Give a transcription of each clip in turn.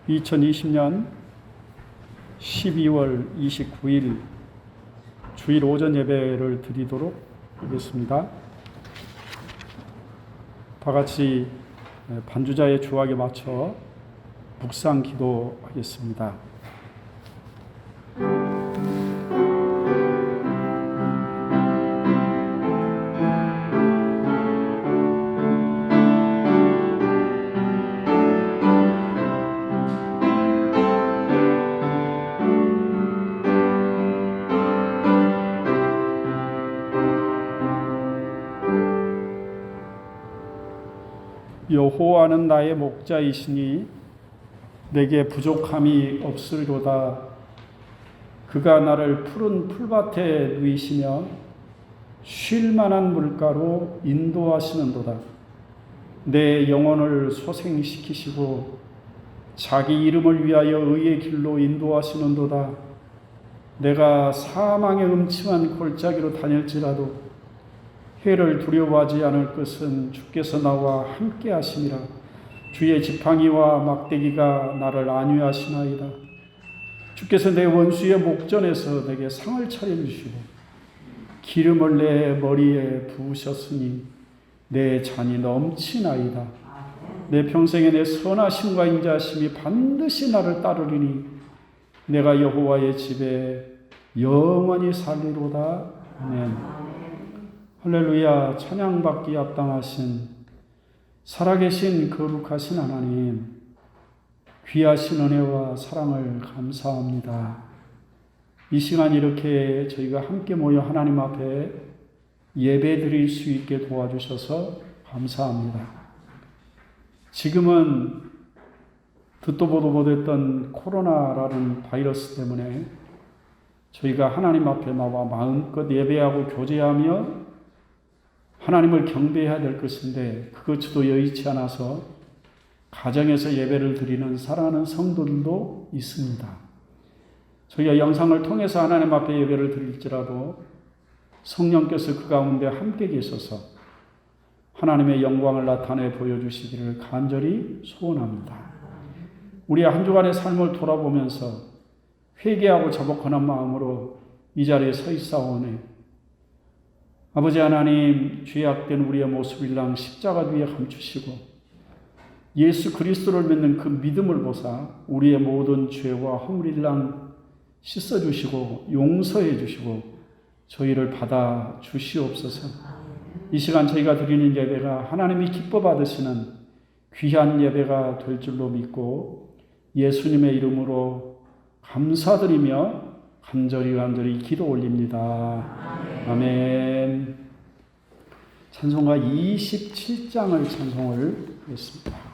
2020년 12월 29일 주일 오전 예배를 드리도록 하겠습니다. 다 같이 반주자의 주악에 맞춰 묵상 기도하겠습니다. 여호와는 나의 목자이시니 내게 부족함이 없으리로다. 그가 나를 푸른 풀밭에 누이시며 쉴 만한 물가로 인도하시는도다. 내 영혼을 소생시키시고 자기 이름을 위하여 의의 길로 인도하시는도다. 내가 사망의 음침한 골짜기로 다닐지라도 해를 두려워하지 않을 것은 주께서 나와 함께 하심이라. 주의 지팡이와 막대기가 나를 안위하시나이다. 주께서 내 원수의 목전에서 내게 상을 차려주시고 기름을 내 머리에 부으셨으니 내 잔이 넘치나이다. 내 평생에 내 선하심과 인자하심이 반드시 나를 따르리니 내가 여호와의 집에 영원히 살리로다. 아멘. 할렐루야. 찬양받기 합당하신 살아계신 거룩하신 하나님, 귀하신 은혜와 사랑을 감사합니다. 이 시간 이렇게 저희가 함께 모여 하나님 앞에 예배 드릴 수 있게 도와주셔서 감사합니다. 지금은 듣도 보도 못했던 코로나라는 바이러스 때문에 저희가 하나님 앞에 나와 마음껏 예배하고 교제하며 하나님을 경배해야 될 것인데 그것도 여의치 않아서 가정에서 예배를 드리는 사랑하는 성도들도 있습니다. 저희가 영상을 통해서 하나님 앞에 예배를 드릴지라도 성령께서 그 가운데 함께 계셔서 하나님의 영광을 나타내 보여주시기를 간절히 소원합니다. 우리 한 주간의 삶을 돌아보면서 회개하고 자복하는 마음으로 이 자리에 서 있사오니 아버지 하나님, 죄악된 우리의 모습일랑 십자가 뒤에 감추시고 예수 그리스도를 믿는 그 믿음을 보사 우리의 모든 죄와 허물일랑 씻어주시고 용서해 주시고 저희를 받아 주시옵소서. 이 시간 저희가 드리는 예배가 하나님이 기뻐 받으시는 귀한 예배가 될 줄로 믿고 예수님의 이름으로 감사드리며 간절히 기도 올립니다. 아멘. 찬송가 27장을 찬송을 하겠습니다.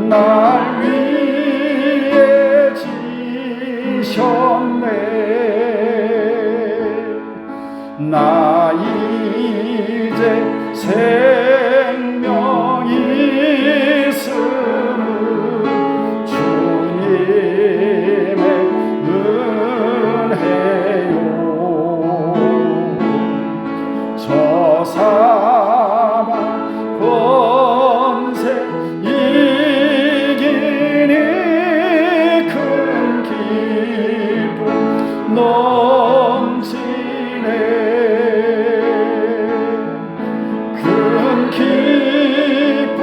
날 위해 지셨네. 나 이제 생명 있음은 주님의 은혜요. 저 사망 권세 이기니 큰 기쁨 넘치네. 큰 기쁨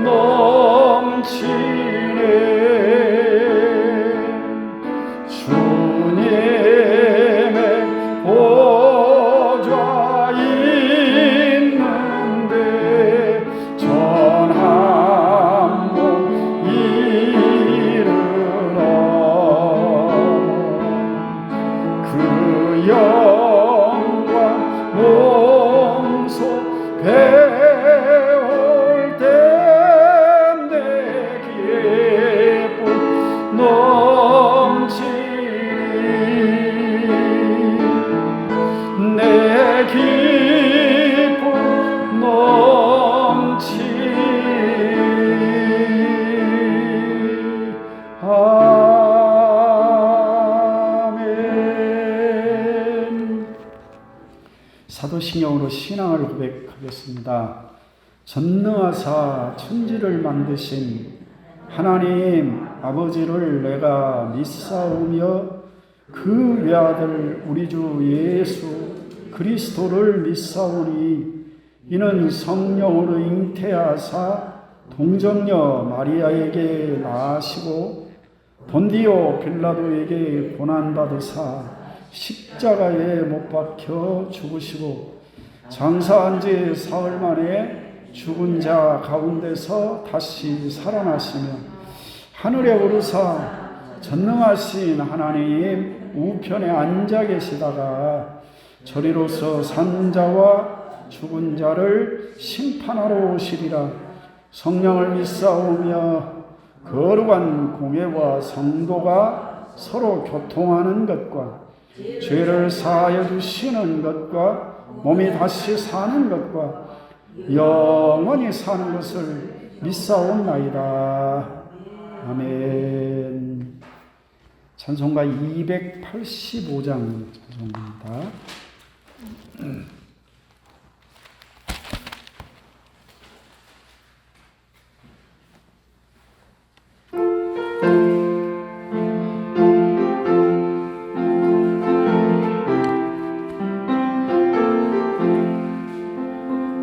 넘치네. 주님의 보좌 있는데 전한 몸 이르러 그 영광 몸소 배울 때 내 기쁨 넘치니. 내 기쁨 넘치니. 아멘. 사도신경으로 신앙을 고백하겠습니다. 전능하사 천지를 만드신 하나님 아버지를 내가 믿사오며 그 외아들 우리 주 예수 그리스도를 믿사오니 이는 성령으로 잉태하사 동정녀 마리아에게 낳으시고 본디오 빌라도에게 고난받으사 십자가에 못 박혀 죽으시고 장사한 지 사흘 만에 죽은 자 가운데서 다시 살아나시며 하늘에 오르사 전능하신 하나님 우편에 앉아 계시다가 저리로서 산 자와 죽은 자를 심판하러 오시리라. 성령을 믿사오며 거룩한 공예와 성도가 서로 교통하는 것과 죄를 사하여 주시는 것과 몸이 다시 사는 것과 영원히 사는 것을 믿사옵나이다. 아멘. 찬송가 285장 찬송입니다.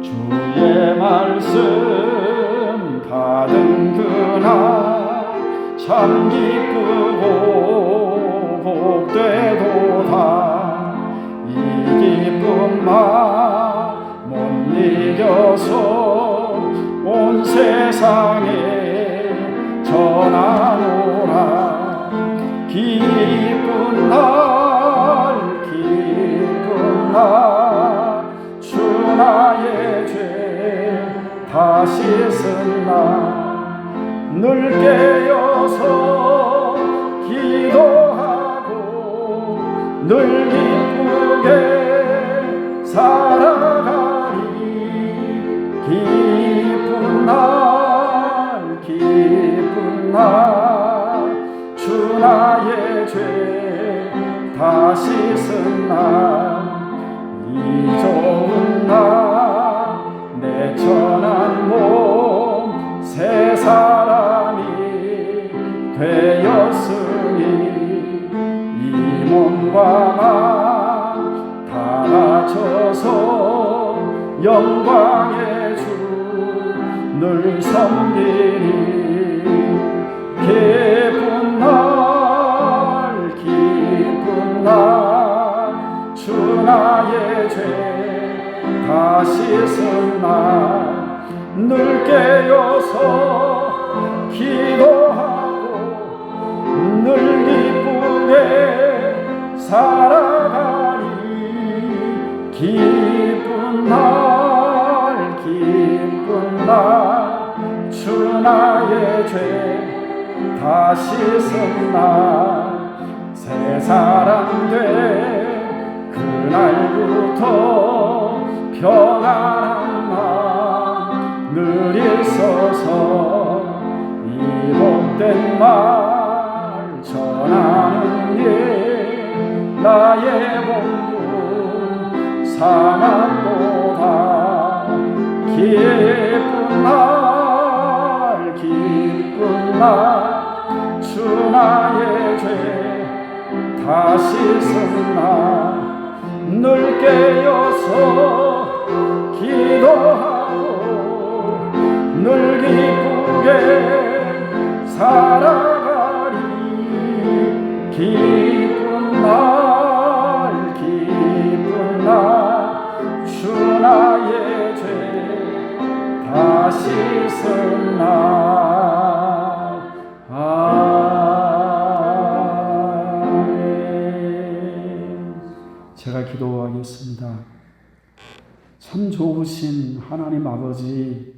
주의 말씀 받은 그날 참 기쁘고 복되도다. 이 기쁨만 못 이겨서 온 세상에 전하노라. 기쁜 날 기쁜 날 주 나의 죄 다 씻은 날 늘 깨어서 기도하고 늘 기쁘게 살아가리. 기쁜 날 기쁜 날 주 나의 죄 다 씻은 날 이 좋은 날 내 천한 몸 새 사람이 되었으니 이 몸과 맘 다 바쳐서 영광의 주 늘 섬기리. 기쁜 날 기쁜 날 주 나의 죄 다 씻은 날 늘 깨어서 기도하고 늘 기쁘게 살아가리. 기쁜 날 기쁜 날, 주 나의 죄 다 씻은 날, 새 사람 된 그날부터 평안한 날 늘 있어서 이복된 말 전하는 일, 나의 본분 사랑보다 기쁜 날, 기쁜 날, 주 나의 죄 다 씻은 날, 늘 깨어서 기도하고 늘 기쁘게 살아가리. 기쁜 날, 기쁜 날, 주 나의 죄 다 씻은 날. 아멘. 제가 기도하겠습니다. 참 좋으신 하나님 아버지,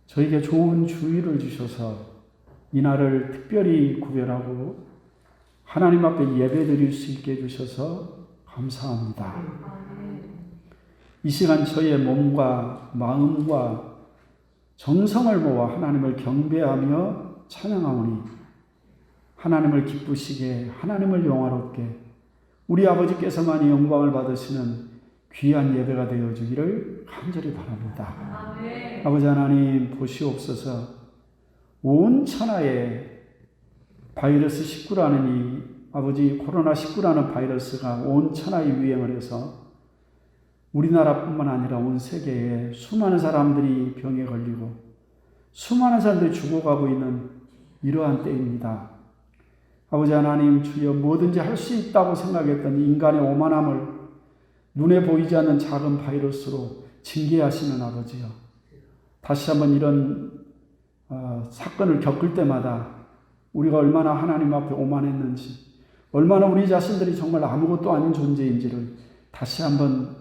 저에게 좋은 주의를 주셔서 이날을 특별히 구별하고 하나님 앞에 예배드릴 수 있게 해주셔서 감사합니다. 이 시간 저의 몸과 마음과 정성을 모아 하나님을 경배하며 찬양하오니 하나님을 기쁘시게, 하나님을 영화롭게 우리 아버지께서만이 영광을 받으시는 귀한 예배가 되어주기를 간절히 바랍니다. 아멘. 아버지 하나님 보시옵소서. 온 천하에 바이러스 19라는 이 아버지 코로나19라는 바이러스가 온 천하에 유행을 해서 우리나라뿐만 아니라 온 세계에 수많은 사람들이 병에 걸리고 수많은 사람들이 죽어가고 있는 이러한 때입니다. 아버지 하나님 주여, 뭐든지 할 수 있다고 생각했던 인간의 오만함을 눈에 보이지 않는 작은 바이러스로 징계하시는 아버지요, 다시 한번 이런 사건을 겪을 때마다 우리가 얼마나 하나님 앞에 오만했는지, 얼마나 우리 자신들이 정말 아무것도 아닌 존재인지를 다시 한번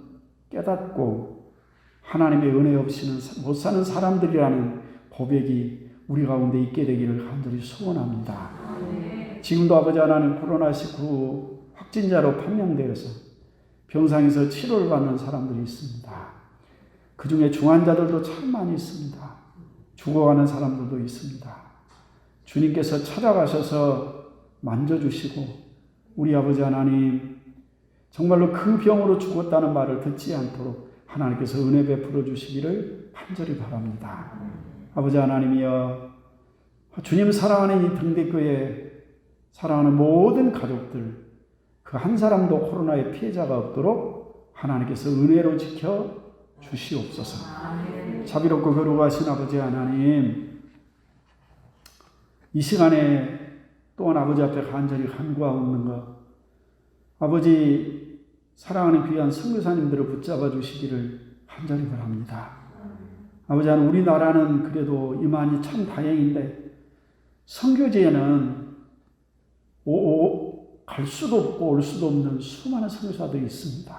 깨닫고 하나님의 은혜 없이는 못 사는 사람들이라는 고백이 우리 가운데 있게 되기를 간절히 소원합니다. 지금도 아버지 하나님 코로나19 확진자로 판명되어서 병상에서 치료를 받는 사람들이 있습니다. 그 중에 중환자들도 참 많이 있습니다. 죽어가는 사람들도 있습니다. 주님께서 찾아가셔서 만져주시고 우리 아버지 하나님 정말로 그 병으로 죽었다는 말을 듣지 않도록 하나님께서 은혜 베풀어 주시기를 간절히 바랍니다. 아버지 하나님이여, 주님 사랑하는 이 등대교회 사랑하는 모든 가족들, 그 한 사람도 코로나의 피해자가 없도록 하나님께서 은혜로 지켜 주시옵소서. 자비롭고 거룩하신 아버지 하나님, 이 시간에 또한 아버지 앞에 간절히 간구하옵는 것, 아버지 사랑하는 귀한 선교사님들을 붙잡아 주시기를 간절히 바랍니다. 아버지 하나님, 우리나라는 그래도 이만이 참 다행인데 선교지에는 갈 수도 없고 올 수도 없는 수많은 선교사들이 있습니다.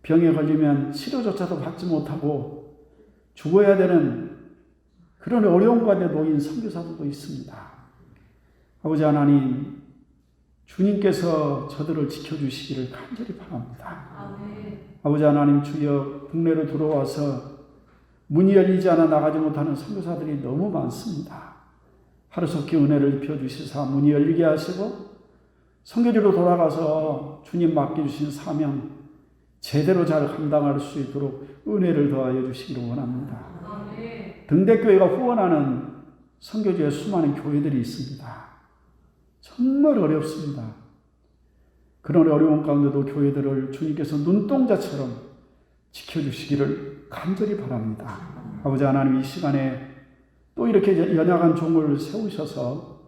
병에 걸리면 치료조차도 받지 못하고 죽어야 되는 그런 어려운 가운데 놓인 선교사들도 있습니다. 아버지 하나님, 주님께서 저들을 지켜주시기를 간절히 바랍니다. 아버지 하나님 주여, 국내로 들어와서 문이 열리지 않아 나가지 못하는 선교사들이 너무 많습니다. 하루속히 은혜를 입혀주시사 문이 열리게 하시고 선교지로 돌아가서 주님 맡겨주신 사명 제대로 잘 감당할 수 있도록 은혜를 더하여 주시기를 원합니다. 등대교회가 후원하는 선교지에 수많은 교회들이 있습니다. 정말 어렵습니다. 그런 어려운 가운데도 교회들을 주님께서 눈동자처럼 지켜주시기를 간절히 바랍니다. 아버지 하나님, 이 시간에 또 이렇게 연약한 종을 세우셔서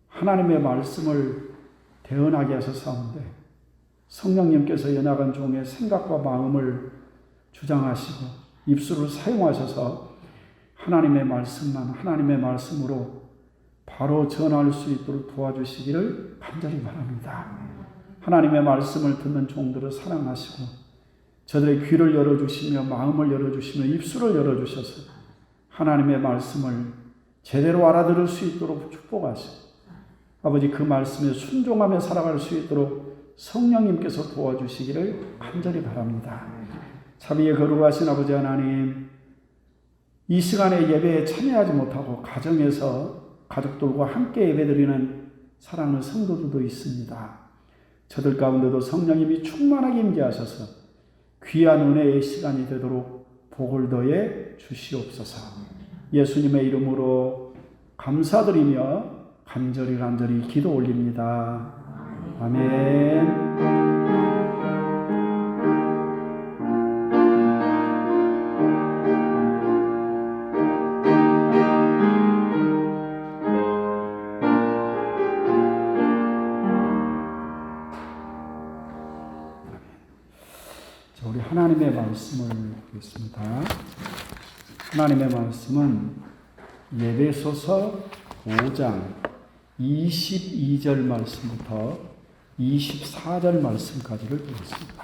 하나님의 말씀을 대언하게 하셨사온데 성령님께서 연약한 종의 생각과 마음을 주장하시고 입술을 사용하셔서 하나님의 말씀만 하나님의 말씀으로 바로 전할 수 있도록 도와주시기를 간절히 바랍니다. 하나님의 말씀을 듣는 종들을 사랑하시고 저들의 귀를 열어주시며 마음을 열어주시며 입술을 열어주셔서 하나님의 말씀을 제대로 알아들을 수 있도록 축복하시고 아버지 그 말씀에 순종하며 살아갈 수 있도록 성령님께서 도와주시기를 간절히 바랍니다. 자비에 거룩하신 아버지 하나님, 이 시간에 예배에 참여하지 못하고 가정에서 가족들과 함께 예배드리는 사랑하는 성도들도 있습니다. 저들 가운데도 성령님이 충만하게 임재하셔서 귀한 은혜의 시간이 되도록 복을 더해 주시옵소서. 예수님의 이름으로 감사드리며 간절히 기도 올립니다. 아멘. 우리 하나님의 말씀을 보겠습니다. 하나님의 말씀은 에베소서 5장 22절 말씀부터 24절 말씀까지를 보겠습니다.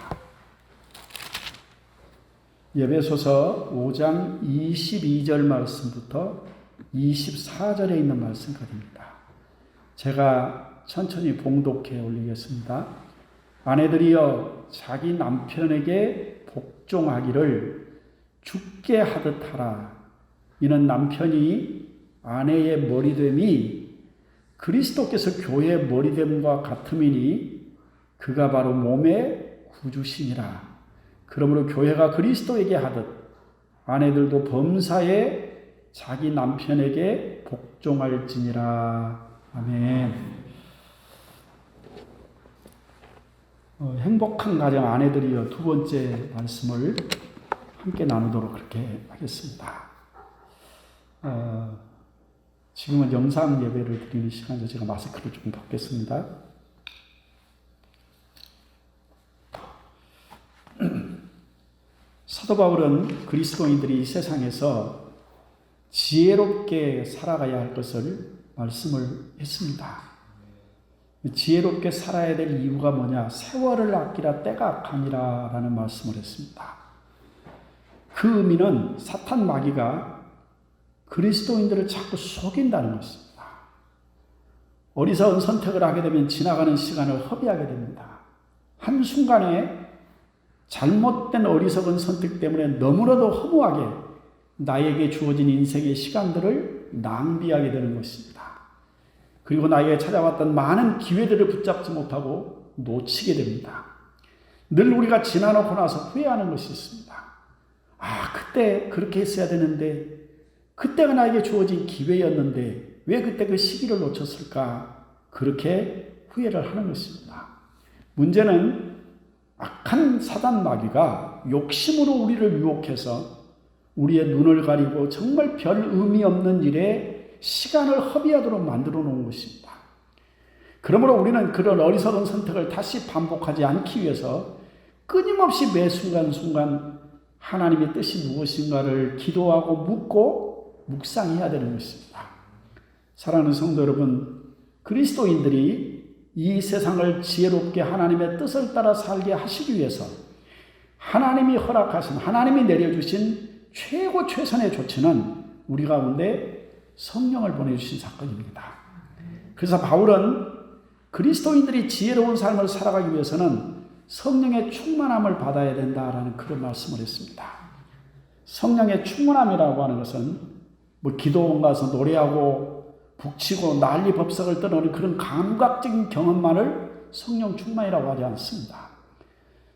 에베소서 5장 22절 말씀부터 24절에 있는 말씀까지입니다. 제가 천천히 봉독해 올리겠습니다. 아내들이여 자기 남편에게 복종하기를 죽게 하듯 하라. 이는 남편이 아내의 머리됨이 그리스도께서 교회의 머리됨과 같음이니 그가 바로 몸의 구주시니라. 그러므로 교회가 그리스도에게 하듯 아내들도 범사에 자기 남편에게 복종할지니라. 아멘. 행복한 가정 아내들이여 두 번째 말씀을 함께 나누도록 그렇게 하겠습니다. 지금은 영상 예배를 드리는 시간에서 제가 마스크를 좀 벗겠습니다. 사도 바울은 그리스도인들이 이 세상에서 지혜롭게 살아가야 할 것을 말씀을 했습니다. 지혜롭게 살아야 될 이유가 뭐냐? 세월을 아끼라 때가 악하니라 라는 말씀을 했습니다. 그 의미는 사탄 마귀가 그리스도인들을 자꾸 속인다는 것입니다. 어리석은 선택을 하게 되면 지나가는 시간을 허비하게 됩니다. 한순간에 잘못된 어리석은 선택 때문에 너무나도 허무하게 나에게 주어진 인생의 시간들을 낭비하게 되는 것입니다. 그리고 나에게 찾아왔던 많은 기회들을 붙잡지 못하고 놓치게 됩니다. 늘 우리가 지나놓고 나서 후회하는 것이 있습니다. 그때 그렇게 했어야 되는데, 그때가 나에게 주어진 기회였는데 왜 그때 그 시기를 놓쳤을까? 그렇게 후회를 하는 것입니다. 문제는 악한 사단 마귀가 욕심으로 우리를 유혹해서 우리의 눈을 가리고 정말 별 의미 없는 일에 시간을 허비하도록 만들어 놓은 것입니다. 그러므로 우리는 그런 어리석은 선택을 다시 반복하지 않기 위해서 끊임없이 매 순간순간 하나님의 뜻이 무엇인가를 기도하고 묻고 묵상해야 되는 것입니다. 사랑하는 성도 여러분, 그리스도인들이 이 세상을 지혜롭게 하나님의 뜻을 따라 살게 하시기 위해서 하나님이 허락하신, 하나님이 내려주신 최고 최선의 조치는 우리 가운데 성령을 보내주신 사건입니다. 그래서 바울은 그리스도인들이 지혜로운 삶을 살아가기 위해서는 성령의 충만함을 받아야 된다라는 그런 말씀을 했습니다. 성령의 충만함이라고 하는 것은 기도원 가서 노래하고 북치고 난리 법석을 떠나는 그런 감각적인 경험만을 성령 충만이라고 하지 않습니다.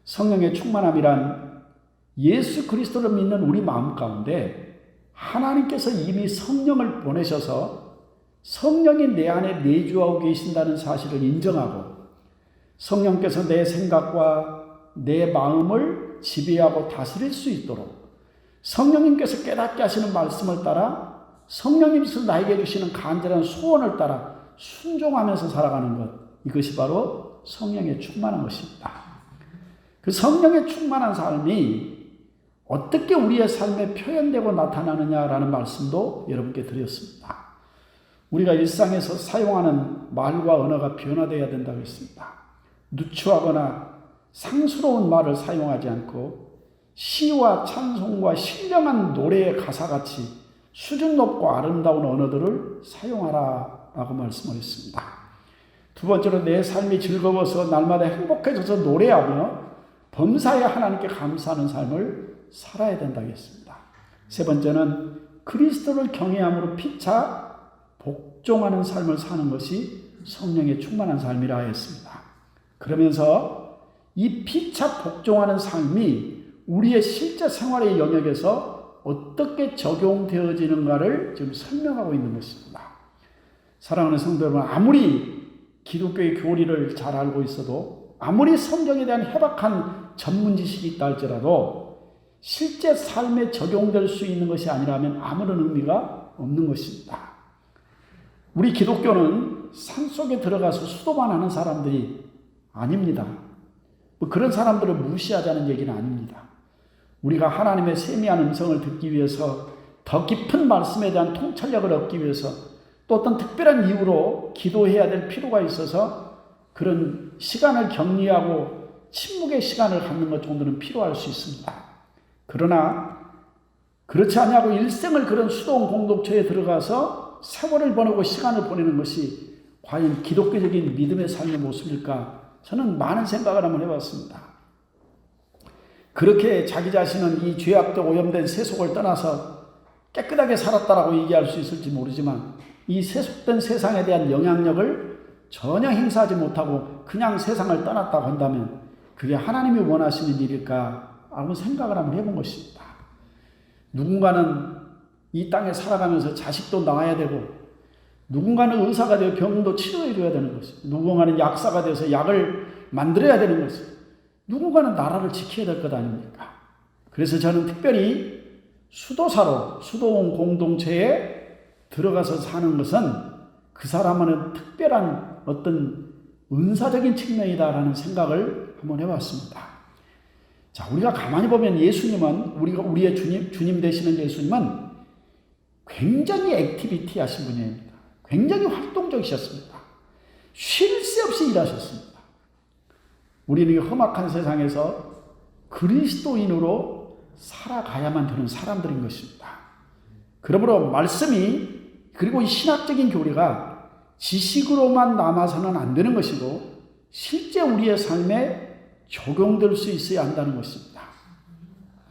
성령의 충만함이란 예수 그리스도를 믿는 우리 마음 가운데 하나님께서 이미 성령을 보내셔서 성령이 내 안에 내주하고 계신다는 사실을 인정하고 성령께서 내 생각과 내 마음을 지배하고 다스릴 수 있도록 성령님께서 깨닫게 하시는 말씀을 따라 성령님께서 나에게 주시는 간절한 소원을 따라 순종하면서 살아가는 것, 이것이 바로 성령의 충만한 것입니다. 그 성령의 충만한 삶이 어떻게 우리의 삶에 표현되고 나타나느냐라는 말씀도 여러분께 드렸습니다. 우리가 일상에서 사용하는 말과 언어가 변화되어야 된다고 했습니다. 누추하거나 상스러운 말을 사용하지 않고 시와 찬송과 신령한 노래의 가사같이 수준 높고 아름다운 언어들을 사용하라라고 말씀을 했습니다. 두 번째로 내 삶이 즐거워서 날마다 행복해져서 노래하며 범사에 하나님께 감사하는 삶을 살아야 된다고 했습니다. 세 번째는 그리스도를 경외함으로 피차 복종하는 삶을 사는 것이 성령에 충만한 삶이라 했습니다. 그러면서 이 피차 복종하는 삶이 우리의 실제 생활의 영역에서 어떻게 적용되어지는가를 지금 설명하고 있는 것입니다. 사랑하는 성도 여러분, 아무리 기독교의 교리를 잘 알고 있어도, 아무리 성경에 대한 해박한 전문 지식이 있다 할지라도 실제 삶에 적용될 수 있는 것이 아니라면 아무런 의미가 없는 것입니다. 우리 기독교는 산속에 들어가서 수도만 하는 사람들이 아닙니다. 그런 사람들을 무시하자는 얘기는 아닙니다. 우리가 하나님의 세미한 음성을 듣기 위해서, 더 깊은 말씀에 대한 통찰력을 얻기 위해서, 또 어떤 특별한 이유로 기도해야 될 필요가 있어서 그런 시간을 격리하고 침묵의 시간을 갖는 것 정도는 필요할 수 있습니다. 그러나 그렇지 않냐고 일생을 그런 수동 공동체에 들어가서 세월을 보내고 시간을 보내는 것이 과연 기독교적인 믿음의 삶의 모습일까? 저는 많은 생각을 한번 해봤습니다. 그렇게 자기 자신은 이 죄악적 오염된 세속을 떠나서 깨끗하게 살았다라고 얘기할 수 있을지 모르지만, 이 세속된 세상에 대한 영향력을 전혀 행사하지 못하고 그냥 세상을 떠났다고 한다면 그게 하나님이 원하시는 일일까? 라고 생각을 한번 해본 것입니다. 누군가는 이 땅에 살아가면서 자식도 낳아야 되고, 누군가는 의사가 되어 병도 치료해 줘야 되는 것입니다. 누군가는 약사가 돼서 약을 만들어야 되는 것입니다. 누군가는 나라를 지켜야 될 것 아닙니까? 그래서 저는 특별히 수도사로, 수도원 공동체에 들어가서 사는 것은 그 사람은 특별한 어떤 은사적인 측면이다라는 생각을 한번 해봤습니다. 자, 우리가 가만히 보면 예수님은, 우리의 주님 되시는 예수님은 굉장히 액티비티 하신 분입니다. 굉장히 활동적이셨습니다. 쉴 새 없이 일하셨습니다. 우리는 이 험악한 세상에서 그리스도인으로 살아가야만 되는 사람들인 것입니다. 그러므로 말씀이, 그리고 이 신학적인 교리가 지식으로만 남아서는 안 되는 것이고 실제 우리의 삶에 적용될 수 있어야 한다는 것입니다.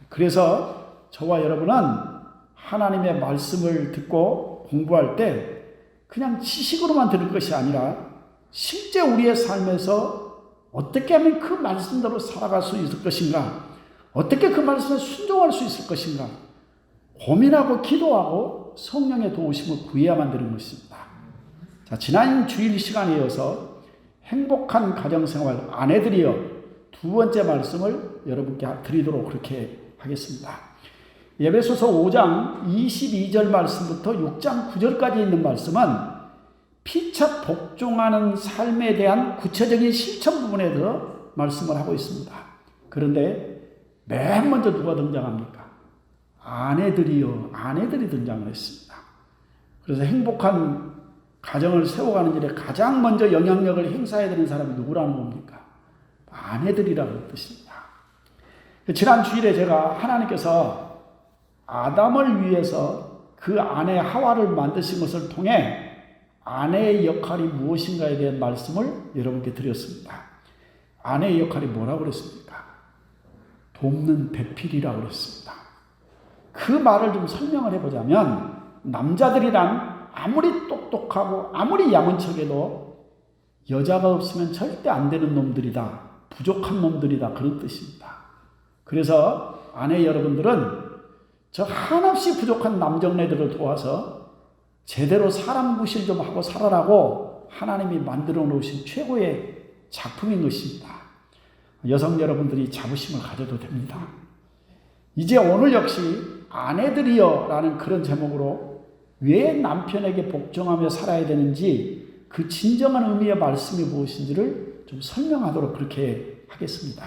그래서 저와 여러분은 하나님의 말씀을 듣고 공부할 때 그냥 지식으로만 들을 것이 아니라 실제 우리의 삶에서 어떻게 하면 그 말씀대로 살아갈 수 있을 것인가, 어떻게 그 말씀에 순종할 수 있을 것인가 고민하고 기도하고 성령의 도우심을 구해야만 되는 것입니다. 자, 지난 주일 시간에 이어서 행복한 가정생활 아내들이여 두 번째 말씀을 여러분께 드리도록 그렇게 하겠습니다. 에베소서 5장 22절 말씀부터 6장 9절까지 있는 말씀은 피차 복종하는 삶에 대한 구체적인 실천 부분에 대해서 말씀을 하고 있습니다. 그런데 맨 먼저 누가 등장합니까? 아내들이요, 아내들이 등장을 했습니다. 그래서 행복한 가정을 세워가는 일에 가장 먼저 영향력을 행사해야 되는 사람이 누구라는 겁니까? 아내들이라는 뜻입니다. 지난 주일에 제가 하나님께서 아담을 위해서 그 아내 하와를 만드신 것을 통해 아내의 역할이 무엇인가에 대한 말씀을 여러분께 드렸습니다. 아내의 역할이 뭐라고 그랬습니까? 돕는 배필이라고 그랬습니다. 그 말을 좀 설명을 해보자면, 남자들이란 아무리 똑똑하고 아무리 야문 척해도 여자가 없으면 절대 안 되는 놈들이다, 부족한 놈들이다, 그런 뜻입니다. 그래서 아내 여러분들은 저 한없이 부족한 남정네들을 도와서 제대로 사람 구실 좀 하고 살아라고 하나님이 만들어 놓으신 최고의 작품인 것입니다. 여성 여러분들이 자부심을 가져도 됩니다. 이제 오늘 역시 아내들이여 라는 그런 제목으로 왜 남편에게 복종하며 살아야 되는지, 그 진정한 의미의 말씀이 무엇인지를 좀 설명하도록 그렇게 하겠습니다.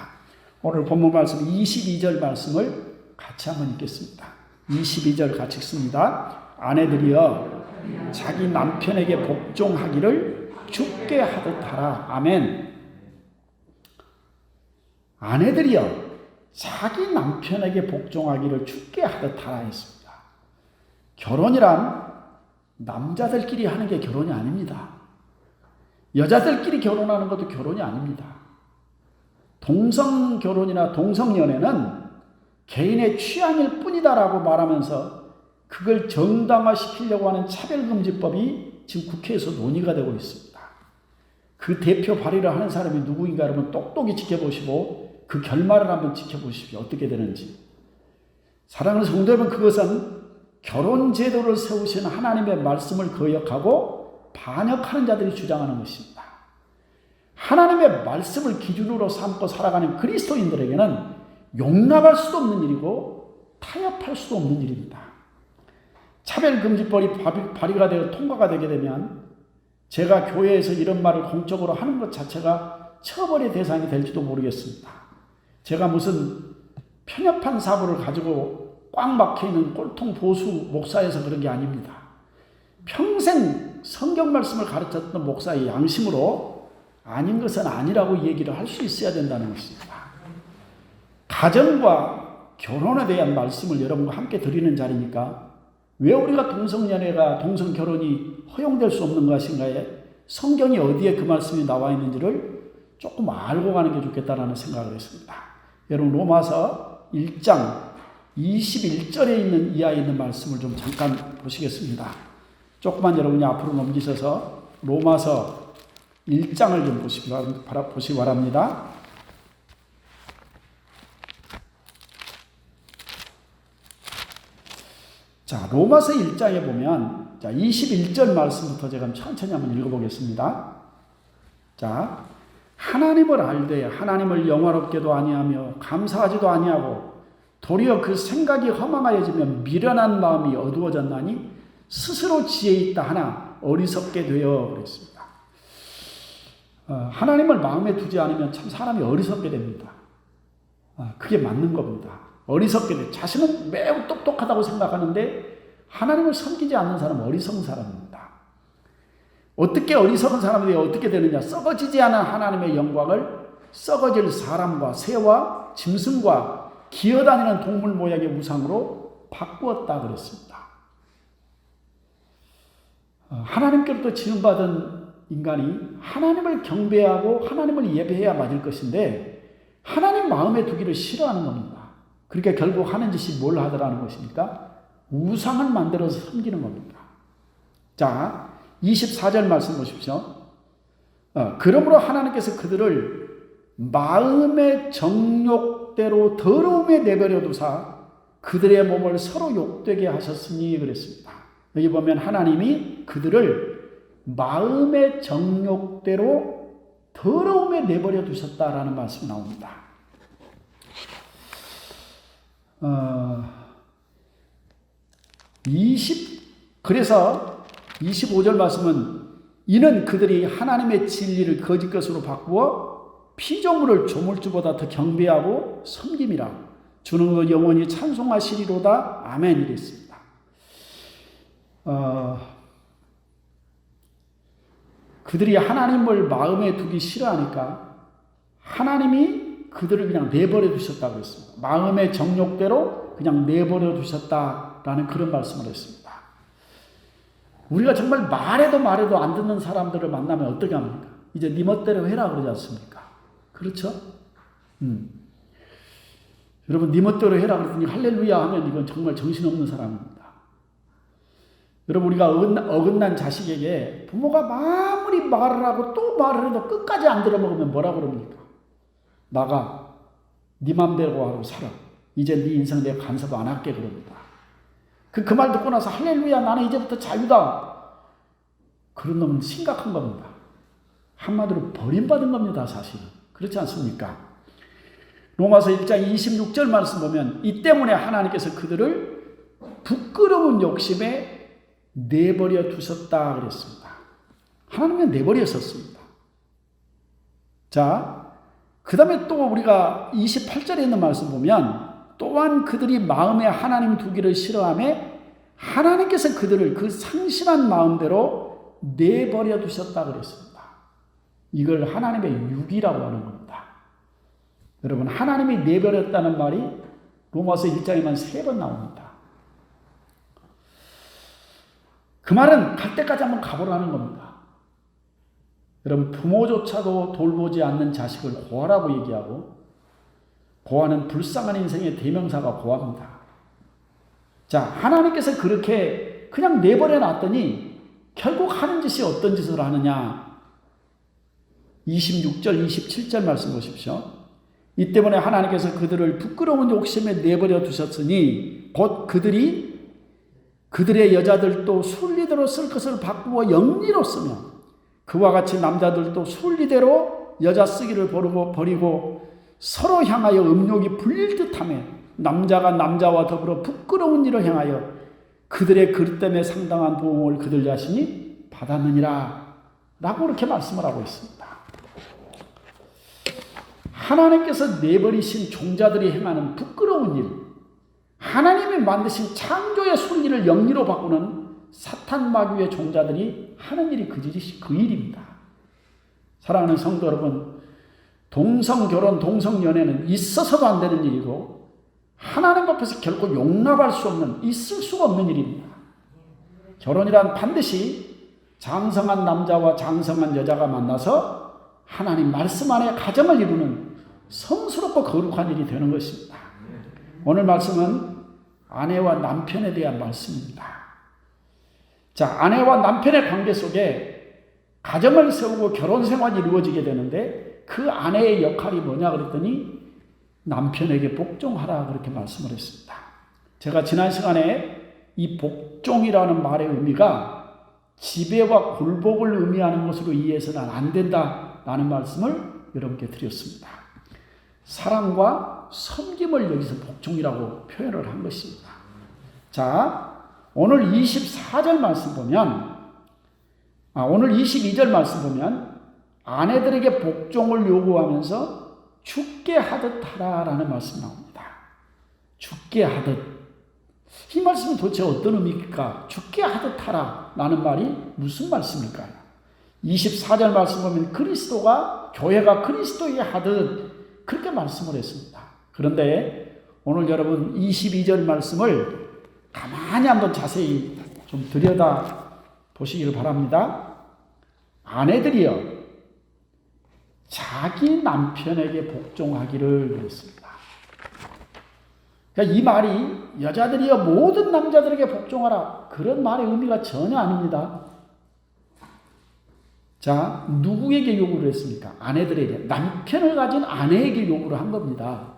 오늘 본문 말씀 22절 말씀을 같이 한번 읽겠습니다. 22절 같이 읽습니다. 아내들이여 자기 남편에게 복종하기를 주께 하듯 하라. 아멘. 아내들이여 자기 남편에게 복종하기를 주께 하듯 하라 했습니다. 결혼이란 남자들끼리 하는 게 결혼이 아닙니다. 여자들끼리 결혼하는 것도 결혼이 아닙니다. 동성 결혼이나 동성 연애는 개인의 취향일 뿐이다라고 말하면서 그걸 정당화시키려고 하는 차별금지법이 지금 국회에서 논의가 되고 있습니다. 그 대표 발의를 하는 사람이 누구인가 여러분 똑똑히 지켜보시고 그 결말을 한번 지켜보십시오. 어떻게 되는지. 사랑하는 성도 여러분, 그것은 결혼 제도를 세우신 하나님의 말씀을 거역하고 반역하는 자들이 주장하는 것입니다. 하나님의 말씀을 기준으로 삼고 살아가는 그리스도인들에게는 용납할 수도 없는 일이고 타협할 수도 없는 일입니다. 차별금지법이 발의가 되어 통과가 되게 되면 제가 교회에서 이런 말을 공적으로 하는 것 자체가 처벌의 대상이 될지도 모르겠습니다. 제가 무슨 편협한 사고를 가지고 꽉 막혀있는 꼴통 보수 목사여서 그런 게 아닙니다. 평생 성경 말씀을 가르쳤던 목사의 양심으로 아닌 것은 아니라고 얘기를 할 수 있어야 된다는 것입니다. 가정과 결혼에 대한 말씀을 여러분과 함께 드리는 자리니까 왜 우리가 동성연애가 동성결혼이 허용될 수 없는 것인가에 성경이 어디에 그 말씀이 나와 있는지를 조금 알고 가는 게 좋겠다라는 생각을 했습니다. 여러분 로마서 1장 21절에 있는 이하에 있는 말씀을 좀 잠깐 보시겠습니다. 조금만 여러분이 앞으로 넘기셔서 로마서 1장을 좀 보시기 바랍니다. 자, 로마서 1장에 보면 21절 말씀부터 제가 천천히 한번 읽어보겠습니다. 자, 하나님을 알되 하나님을 영화롭게도 아니하며 감사하지도 아니하고 도리어 그 생각이 허망하여지며 미련한 마음이 어두워졌나니 스스로 지혜 있다 하나 어리석게 되어 그랬습니다. 하나님을 마음에 두지 않으면 참 사람이 어리석게 됩니다. 그게 맞는 겁니다. 어리석게 돼. 자신은 매우 똑똑하다고 생각하는데 하나님을 섬기지 않는 사람은 어리석은 사람입니다. 어떻게 어리석은 사람이 어떻게 되느냐? 썩어지지 않은 하나님의 영광을 썩어질 사람과 새와 짐승과 기어다니는 동물 모양의 우상으로 바꾸었다 그랬습니다. 하나님께로부터 지음받은 인간이 하나님을 경배하고 하나님을 예배해야 맞을 것인데 하나님 마음에 두기를 싫어하는 겁니다. 그러니까 결국 하는 짓이 뭘 하더라는 것입니까? 우상을 만들어서 섬기는 겁니다. 자, 24절 말씀 보십시오. 그러므로 하나님께서 그들을 마음의 정욕대로 더러움에 내버려 두사 그들의 몸을 서로 욕되게 하셨으니 그랬습니다. 여기 보면 하나님이 그들을 마음의 정욕대로 더러움에 내버려 두셨다라는 말씀이 나옵니다. 그래서 25절 말씀은 이는 그들이 하나님의 진리를 거짓 것으로 바꾸어 피조물을 조물주보다 더 경배하고 섬김이라 주는 것 영원히 찬송하시리로다. 아멘 이랬습니다. 그들이 하나님을 마음에 두기 싫어하니까 하나님이 그들을 그냥 내버려 두셨다고 했습니다. 마음의 정욕대로 그냥 내버려 두셨다라는 그런 말씀을 했습니다. 우리가 정말 말해도 안 듣는 사람들을 만나면 어떻게 합니까? 이제 네 멋대로 해라 그러지 않습니까? 그렇죠? 여러분 네 멋대로 해라 그랬더니 할렐루야 하면 이건 정말 정신없는 사람입니다. 여러분 우리가 어긋난 자식에게 부모가 아무리 말을 하고 또 말을 해도 끝까지 안 들어먹으면 뭐라고 그럽니까? 나가 네 맘대로 하고 살아. 이제 네 인생 내가 간섭 안 할게 그럽니다. 그 말 듣고 나서 할렐루야 나는 이제부터 자유다. 그런 놈은 심각한 겁니다. 한마디로 버림받은 겁니다. 사실은. 그렇지 않습니까? 로마서 1장 26절 말씀 보면 이 때문에 하나님께서 그들을 부끄러운 욕심에 내버려 두셨다 그랬습니다. 하나님은 내버렸었습니다. 자, 그 다음에 또 우리가 28절에 있는 말씀 보면 또한 그들이 마음에 하나님 두기를 싫어하며 하나님께서 그들을 그 상심한 마음대로 내버려 두셨다 그랬습니다. 이걸 하나님의 육이라고 하는 겁니다. 여러분 하나님이 내버렸다는 말이 로마서 1장에만 3번 나옵니다. 그 말은 갈 때까지 한번 가보라는 겁니다. 여러분, 부모조차도 돌보지 않는 자식을 고아라고 얘기하고, 고아는 불쌍한 인생의 대명사가 고아입니다. 자, 하나님께서 그렇게 그냥 내버려 놨더니 결국 하는 짓이 어떤 짓을 하느냐. 26절, 27절 말씀 보십시오. 이 때문에 하나님께서 그들을 부끄러운 욕심에 내버려 두셨으니 곧 그들의 여자들도 순리대로 쓸 것을 바꾸어 영리로 쓰며 그와 같이 남자들도 순리대로 여자 쓰기를 버리고 서로 향하여 음욕이 불릴 듯하며 남자가 남자와 더불어 부끄러운 일을 행하여 그들의 그릇됨에 상당한 보응을 그들 자신이 받았느니라 라고 그렇게 말씀을 하고 있습니다. 하나님께서 내버리신 종자들이 행하는 부끄러운 일, 하나님이 만드신 창조의 순리를 영리로 바꾸는 사탄 마귀의 종자들이 하는 일이 그 일입니다. 사랑하는 성도 여러분, 동성결혼, 동성연애는 있어서도 안 되는 일이고 하나님 앞에서 결코 용납할 수 없는, 있을 수가 없는 일입니다. 결혼이란 반드시 장성한 남자와 장성한 여자가 만나서 하나님 말씀 안에 가정을 이루는 성스럽고 거룩한 일이 되는 것입니다. 오늘 말씀은 아내와 남편에 대한 말씀입니다. 자, 아내와 남편의 관계 속에 가정을 세우고 결혼 생활이 이루어지게 되는데 그 아내의 역할이 뭐냐 그랬더니 남편에게 복종하라 그렇게 말씀을 했습니다. 제가 지난 시간에 이 복종이라는 말의 의미가 지배와 굴복을 의미하는 것으로 이해해서는 안 된다라는 말씀을 여러분께 드렸습니다. 사랑과 섬김을 여기서 복종이라고 표현을 한 것입니다. 자, 오늘 24절 말씀 보면, 오늘 22절 말씀 보면 아내들에게 복종을 요구하면서 죽게 하듯 하라라는 말씀이 나옵니다. 죽게 하듯. 이 말씀이 도대체 어떤 의미일까? 죽게 하듯 하라라는 말이 무슨 말씀일까요? 24절 말씀 보면 그리스도가, 교회가 그리스도에 하듯 그렇게 말씀을 했습니다. 그런데 오늘 여러분 22절 말씀을 가만히 한번 자세히 좀 들여다 보시기를 바랍니다. 아내들이여 자기 남편에게 복종하기를 그랬습니다. 그러니까 이 말이 여자들이여 모든 남자들에게 복종하라 그런 말의 의미가 전혀 아닙니다. 자, 누구에게 요구를 했습니까? 아내들에게, 남편을 가진 아내에게 요구를 한 겁니다.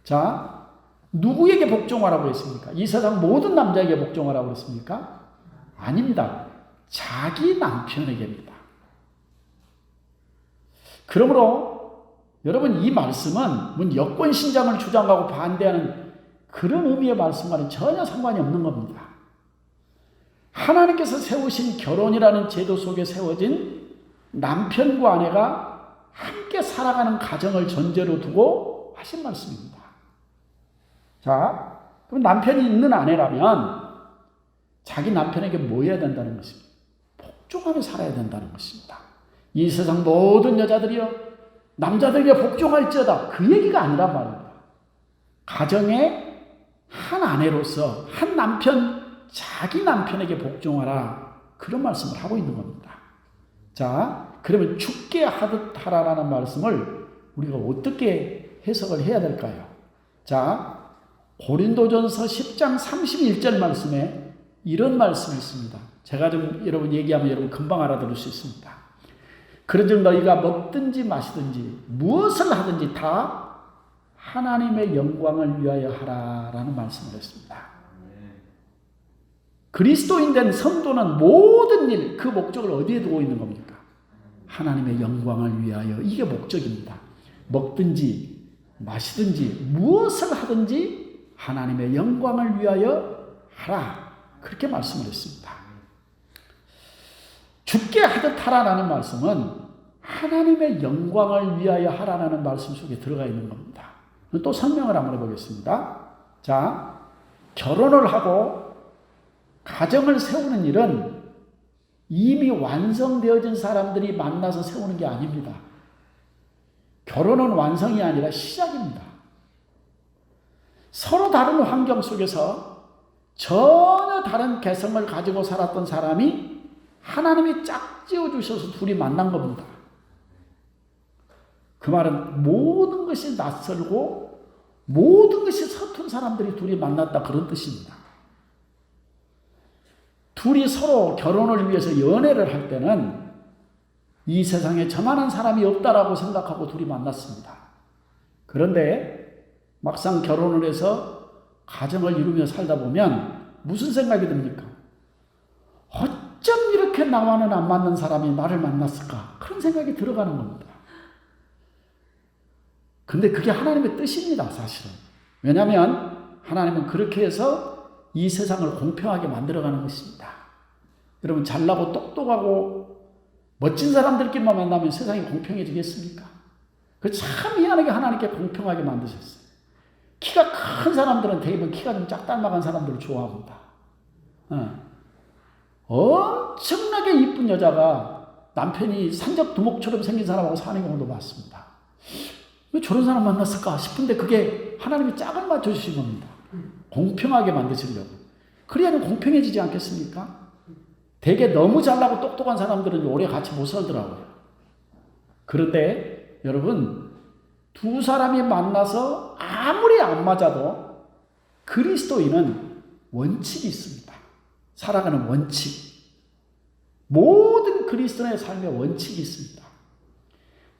자, 누구에게 복종하라고 했습니까? 이 세상 모든 남자에게 복종하라고 했습니까? 아닙니다. 자기 남편에게입니다. 그러므로 여러분 이 말씀은 여권 신장을 주장하고 반대하는 그런 의미의 말씀과는 전혀 상관이 없는 겁니다. 하나님께서 세우신 결혼이라는 제도 속에 세워진 남편과 아내가 함께 살아가는 가정을 전제로 두고 하신 말씀입니다. 자, 그럼 남편이 있는 아내라면 자기 남편에게 뭐 해야 된다는 것입니다. 복종하며 살아야 된다는 것입니다. 이 세상 모든 여자들이요 남자들에게 복종할지어다 그 얘기가 아니란 말입니다. 가정의 한 아내로서 한 남편, 자기 남편에게 복종하라 그런 말씀을 하고 있는 겁니다. 자, 그러면 죽게 하듯 하라라는 말씀을 우리가 어떻게 해석을 해야 될까요? 자, 고린도전서 10장 31절 말씀에 이런 말씀이 있습니다. 제가 좀 여러분 얘기하면 여러분 금방 알아들을 수 있습니다. 그런즉 너희가 먹든지 마시든지 무엇을 하든지 다 하나님의 영광을 위하여 하라라는 말씀을 했습니다. 그리스도인 된 성도는 모든 일, 그 목적을 어디에 두고 있는 겁니까? 하나님의 영광을 위하여. 이게 목적입니다. 먹든지 마시든지 무엇을 하든지 하나님의 영광을 위하여 하라. 그렇게 말씀을 했습니다. 죽게 하듯 하라라는 말씀은 하나님의 영광을 위하여 하라라는 말씀 속에 들어가 있는 겁니다. 또 설명을 한번 해보겠습니다. 자, 결혼을 하고 가정을 세우는 일은 이미 완성되어진 사람들이 만나서 세우는 게 아닙니다. 결혼은 완성이 아니라 시작입니다. 서로 다른 환경 속에서 전혀 다른 개성을 가지고 살았던 사람이 하나님이 짝지어 주셔서 둘이 만난 겁니다. 그 말은 모든 것이 낯설고 모든 것이 서툰 사람들이 둘이 만났다, 그런 뜻입니다. 둘이 서로 결혼을 위해서 연애를 할 때는 이 세상에 저만한 사람이 없다라고 생각하고 둘이 만났습니다. 그런데 막상 결혼을 해서 가정을 이루며 살다 보면 무슨 생각이 듭니까? 어쩜 이렇게 나와는 안 맞는 사람이 나를 만났을까? 그런 생각이 들어가는 겁니다. 근데 그게 하나님의 뜻입니다, 사실은. 왜냐하면 하나님은 그렇게 해서 이 세상을 공평하게 만들어가는 것입니다. 여러분, 잘나고 똑똑하고 멋진 사람들끼리만 만나면 세상이 공평해지겠습니까? 그 참 희한하게 하나님께 공평하게 만드셨어요. 키가 큰 사람들은 대부분 키가 좀 짝닮아간 사람들을 좋아합니다. 엄청나게 이쁜 여자가 남편이 산적 두목처럼 생긴 사람하고 사는 경우도 많습니다. 왜 저런 사람 만났을까 싶은데 그게 하나님이 짝을 맞춰주신 겁니다. 공평하게 만드시려고. 그래야 공평해지지 않겠습니까? 되게 너무 잘나고 똑똑한 사람들은 오래 같이 못 살더라고요. 그런데 여러분, 두 사람이 만나서 아무리 안 맞아도 그리스도인은 원칙이 있습니다. 살아가는 원칙. 모든 그리스도인의 삶에 원칙이 있습니다.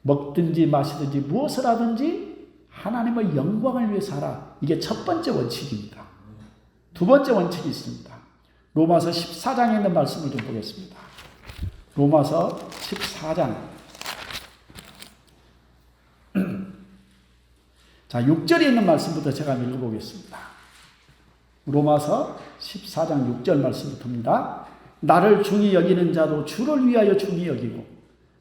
먹든지 마시든지 무엇을 하든지 하나님의 영광을 위해 살아. 이게 첫 번째 원칙입니다. 두 번째 원칙이 있습니다. 로마서 14장에 있는 말씀을 좀 보겠습니다. 로마서 14장. 자, 6절에 있는 말씀부터 제가 읽어보겠습니다. 로마서 14장 6절 말씀부터입니다. 나를 중히 여기는 자도 주를 위하여 중히 여기고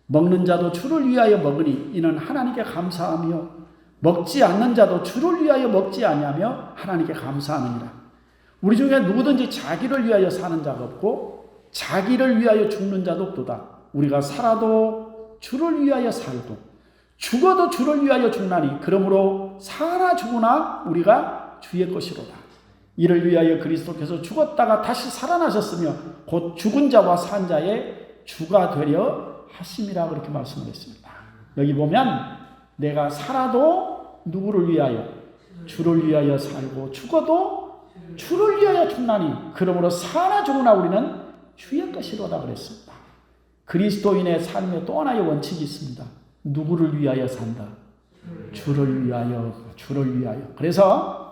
먹는 자도 주를 위하여 먹으니 이는 하나님께 감사하며 먹지 않는 자도 주를 위하여 먹지 아니하며 하나님께 감사하느니라. 우리 중에 누구든지 자기를 위하여 사는 자가 없고 자기를 위하여 죽는 자도 없도다. 우리가 살아도 주를 위하여 살고 죽어도 주를 위하여 죽나니 그러므로 사나 죽으나 우리가 주의 것이로다. 이를 위하여 그리스도께서 죽었다가 다시 살아나셨으며 곧 죽은 자와 산 자의 주가 되려 하심이라 그렇게 말씀을 했습니다. 여기 보면 내가 살아도 누구를 위하여? 주를 위하여 살고 죽어도 주를 위하여 죽나니 그러므로 사나 죽으나 우리는 주의 것이로다 그랬습니다. 그리스도인의 삶에 또 하나의 원칙이 있습니다. 누구를 위하여 산다? 주를 위하여, 주를 위하여. 그래서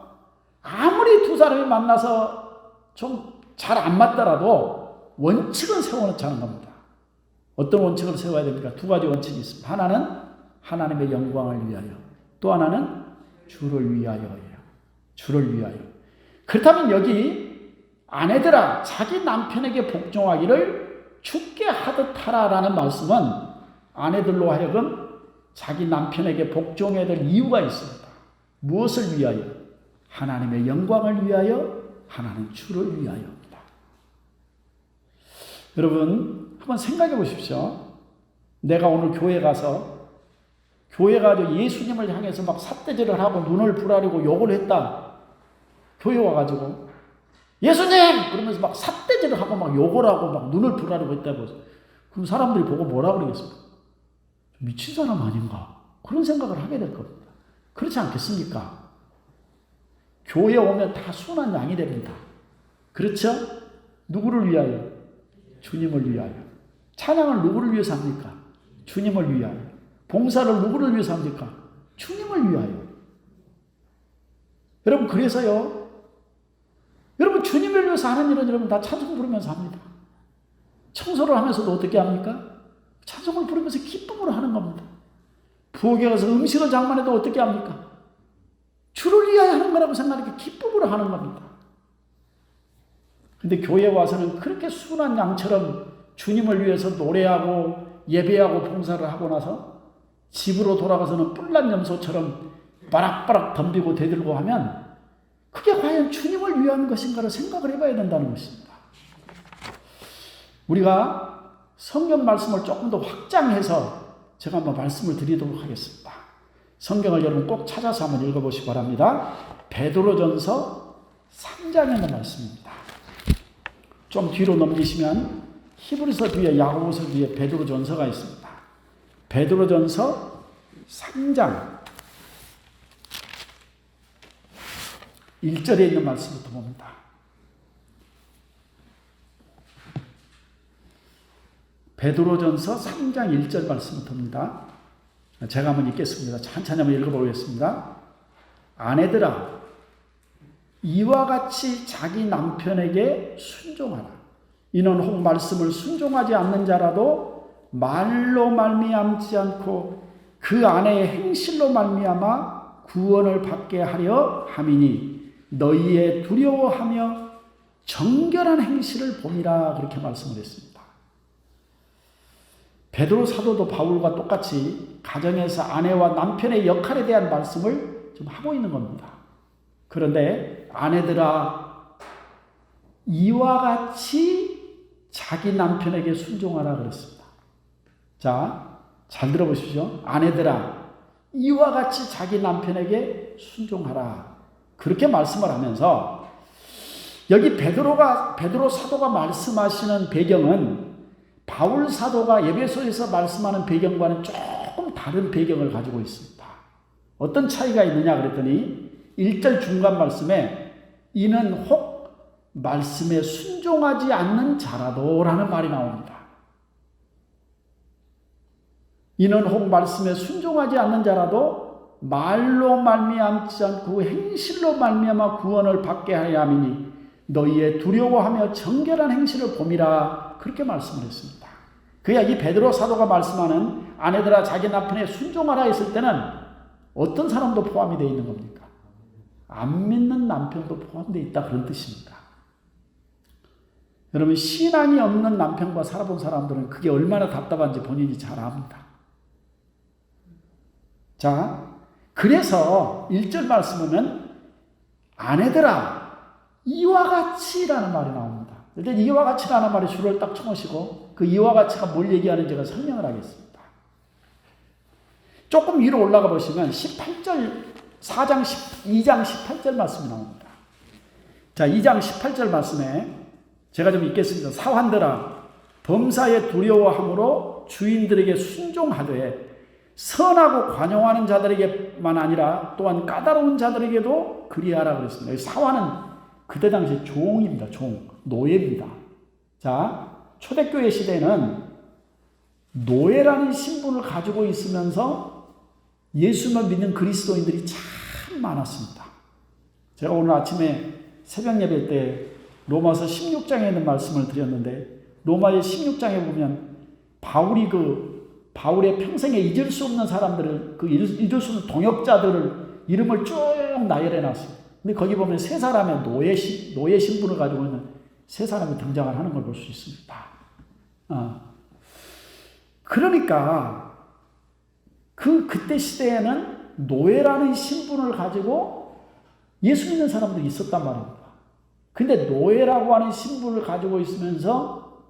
아무리 두 사람이 만나서 좀 잘 안 맞더라도 원칙은 세워놓자는 겁니다. 어떤 원칙을 세워야 됩니까? 두 가지 원칙이 있습니다. 하나는 하나님의 영광을 위하여, 또 하나는 주를 위하여예요. 주를 위하여. 그렇다면 여기 아내들아 자기 남편에게 복종하기를 주께 하듯 하라라는 말씀은 아내들로 하여금 자기 남편에게 복종해야 될 이유가 있습니다. 무엇을 위하여? 하나님의 영광을 위하여, 하나는 주를 위하여입니다. 여러분 한번 생각해 보십시오. 내가 오늘 교회 가서 예수님을 향해서 막 삿대질을 하고 눈을 부라리고 욕을 했다. 교회 와가지고 예수님! 그러면서 막 삿대질을 하고 막 욕을 하고 막 눈을 부라리고 있다고. 그럼 사람들이 보고 뭐라 그러겠습니까? 미친 사람 아닌가? 그런 생각을 하게 될 겁니다. 그렇지 않겠습니까? 교회에 오면 다 순한 양이 됩니다. 그렇죠? 누구를 위하여? 주님을 위하여. 찬양을 누구를 위해서 합니까? 주님을 위하여. 봉사를 누구를 위해서 합니까? 주님을 위하여. 여러분 그래서요. 여러분 주님을 위해서 하는 일은 여러분 다 찬송 부르면서 합니다. 청소를 하면서도 어떻게 합니까? 찬송을 부르면서 기쁨으로 하는 겁니다. 부엌에 가서 음식을 장만해도 어떻게 합니까? 주를 위하여 하는 거라고 생각하니까 기쁨으로 하는 겁니다. 근데 교회에 와서는 그렇게 순한 양처럼 주님을 위해서 노래하고 예배하고 봉사를 하고 나서 집으로 돌아가서는 뿔난 염소처럼 바락바락 덤비고 대들고 하면 그게 과연 주님을 위한 것인가를 생각을 해봐야 된다는 것입니다. 우리가 성경 말씀을 조금 더 확장해서 제가 한번 말씀을 드리도록 하겠습니다. 성경을 여러분 꼭 찾아서 한번 읽어보시기 바랍니다. 베드로전서 3장에 있는 말씀입니다. 좀 뒤로 넘기시면 히브리서 뒤에 야고보서 뒤에 베드로전서가 있습니다. 베드로전서 3장 1절에 있는 말씀부터 봅니다. 베드로전서 3장 1절 말씀부터입니다. 제가 한번 읽겠습니다. 천천히 한번 읽어보겠습니다. 아내들아, 이와 같이 자기 남편에게 순종하라. 이는 혹 말씀을 순종하지 않는 자라도 말로 말미암지 않고 그 아내의 행실로 말미암아 구원을 받게 하려 함이니 너희의 두려워하며 정결한 행실을 봄이라. 그렇게 말씀을 했습니다. 베드로 사도도 바울과 똑같이 가정에서 아내와 남편의 역할에 대한 말씀을 좀 하고 있는 겁니다. 그런데 아내들아, 이와 같이 자기 남편에게 순종하라 그랬습니다. 자, 잘 들어보십시오. 아내들아, 이와 같이 자기 남편에게 순종하라. 그렇게 말씀을 하면서 여기 베드로 사도가 말씀하시는 배경은 바울 사도가 에베소에서 말씀하는 배경과는 조금 다른 배경을 가지고 있습니다. 어떤 차이가 있느냐 그랬더니 1절 중간 말씀에 이는 혹 말씀에 순종하지 않는 자라도 라는 말이 나옵니다. 이는 혹 말씀에 순종하지 않는 자라도 말로 말미암지 않고 행실로 말미암아 구원을 받게 하려 함이니 너희의 두려워하며 정결한 행실을 봄이라. 그렇게 말씀을 했습니다. 그야 이 베드로 사도가 말씀하는 아내들아 자기 남편에 순종하라 했을 때는 어떤 사람도 포함이 되어 있는 겁니까? 안 믿는 남편도 포함되어 있다, 그런 뜻입니다. 여러분, 신앙이 없는 남편과 살아본 사람들은 그게 얼마나 답답한지 본인이 잘 압니다. 자, 그래서 1절 말씀은 아내들아 이와 같이라는 말이 나옵니다. 일단 이와 같이라는 말이 줄을 딱 쳐놓으시고 그 이와 같이가 뭘 얘기하는지 제가 설명을 하겠습니다. 조금 위로 올라가 보시면 18절 2장 18절 말씀이 나옵니다. 자, 2장 18절 말씀에 제가 좀 읽겠습니다. 사환들아, 범사에 두려워함으로 주인들에게 순종하되 선하고 관용하는 자들에게만 아니라 또한 까다로운 자들에게도 그리하라 그랬습니다. 사환은 그때 당시 종입니다. 종, 노예입니다. 자, 초대교회 시대에는 노예라는 신분을 가지고 있으면서 예수만 믿는 그리스도인들이 참 많았습니다. 제가 오늘 아침에 새벽 예배 때 로마서 16장에 있는 말씀을 드렸는데 로마의 16장에 보면 바울의 평생에 잊을 수 없는 사람들을, 잊을 수 없는 동역자들을 이름을 쭉 나열해 놨어요. 근데 거기 보면 세 사람의 노예 신분을 가지고 있는 세 사람이 등장을 하는 걸 볼 수 있습니다. 그러니까 그때 시대에는 노예라는 신분을 가지고 예수 믿는 사람들이 있었단 말입니다. 근데 노예라고 하는 신분을 가지고 있으면서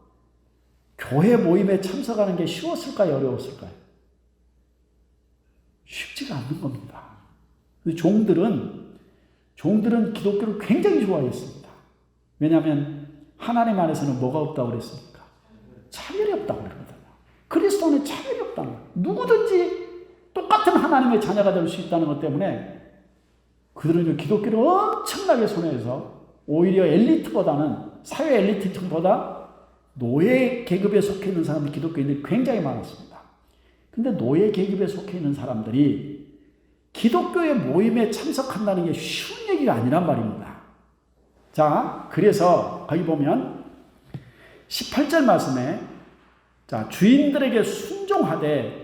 교회 모임에 참석하는 게 쉬웠을까요? 어려웠을까요? 쉽지가 않는 겁니다. 종들은 기독교를 굉장히 좋아했습니다. 왜냐하면 하나님 안에서는 뭐가 없다고 그랬습니까? 차별이 없다고 그러거든요. 그리스도 안에 차별이 없다는 거예요. 누구든지 똑같은 하나님의 자녀가 될 수 있다는 것 때문에 그들은 기독교를 엄청나게 선호해서 오히려 사회 엘리트층보다 노예 계급에 속해 있는 사람들, 기독교인들이 굉장히 많았습니다. 근데 노예 계급에 속해 있는 사람들이 기독교의 모임에 참석한다는 게 쉬운 얘기가 아니란 말입니다. 자, 그래서 거기 보면 18절 말씀에 자, 주인들에게 순종하되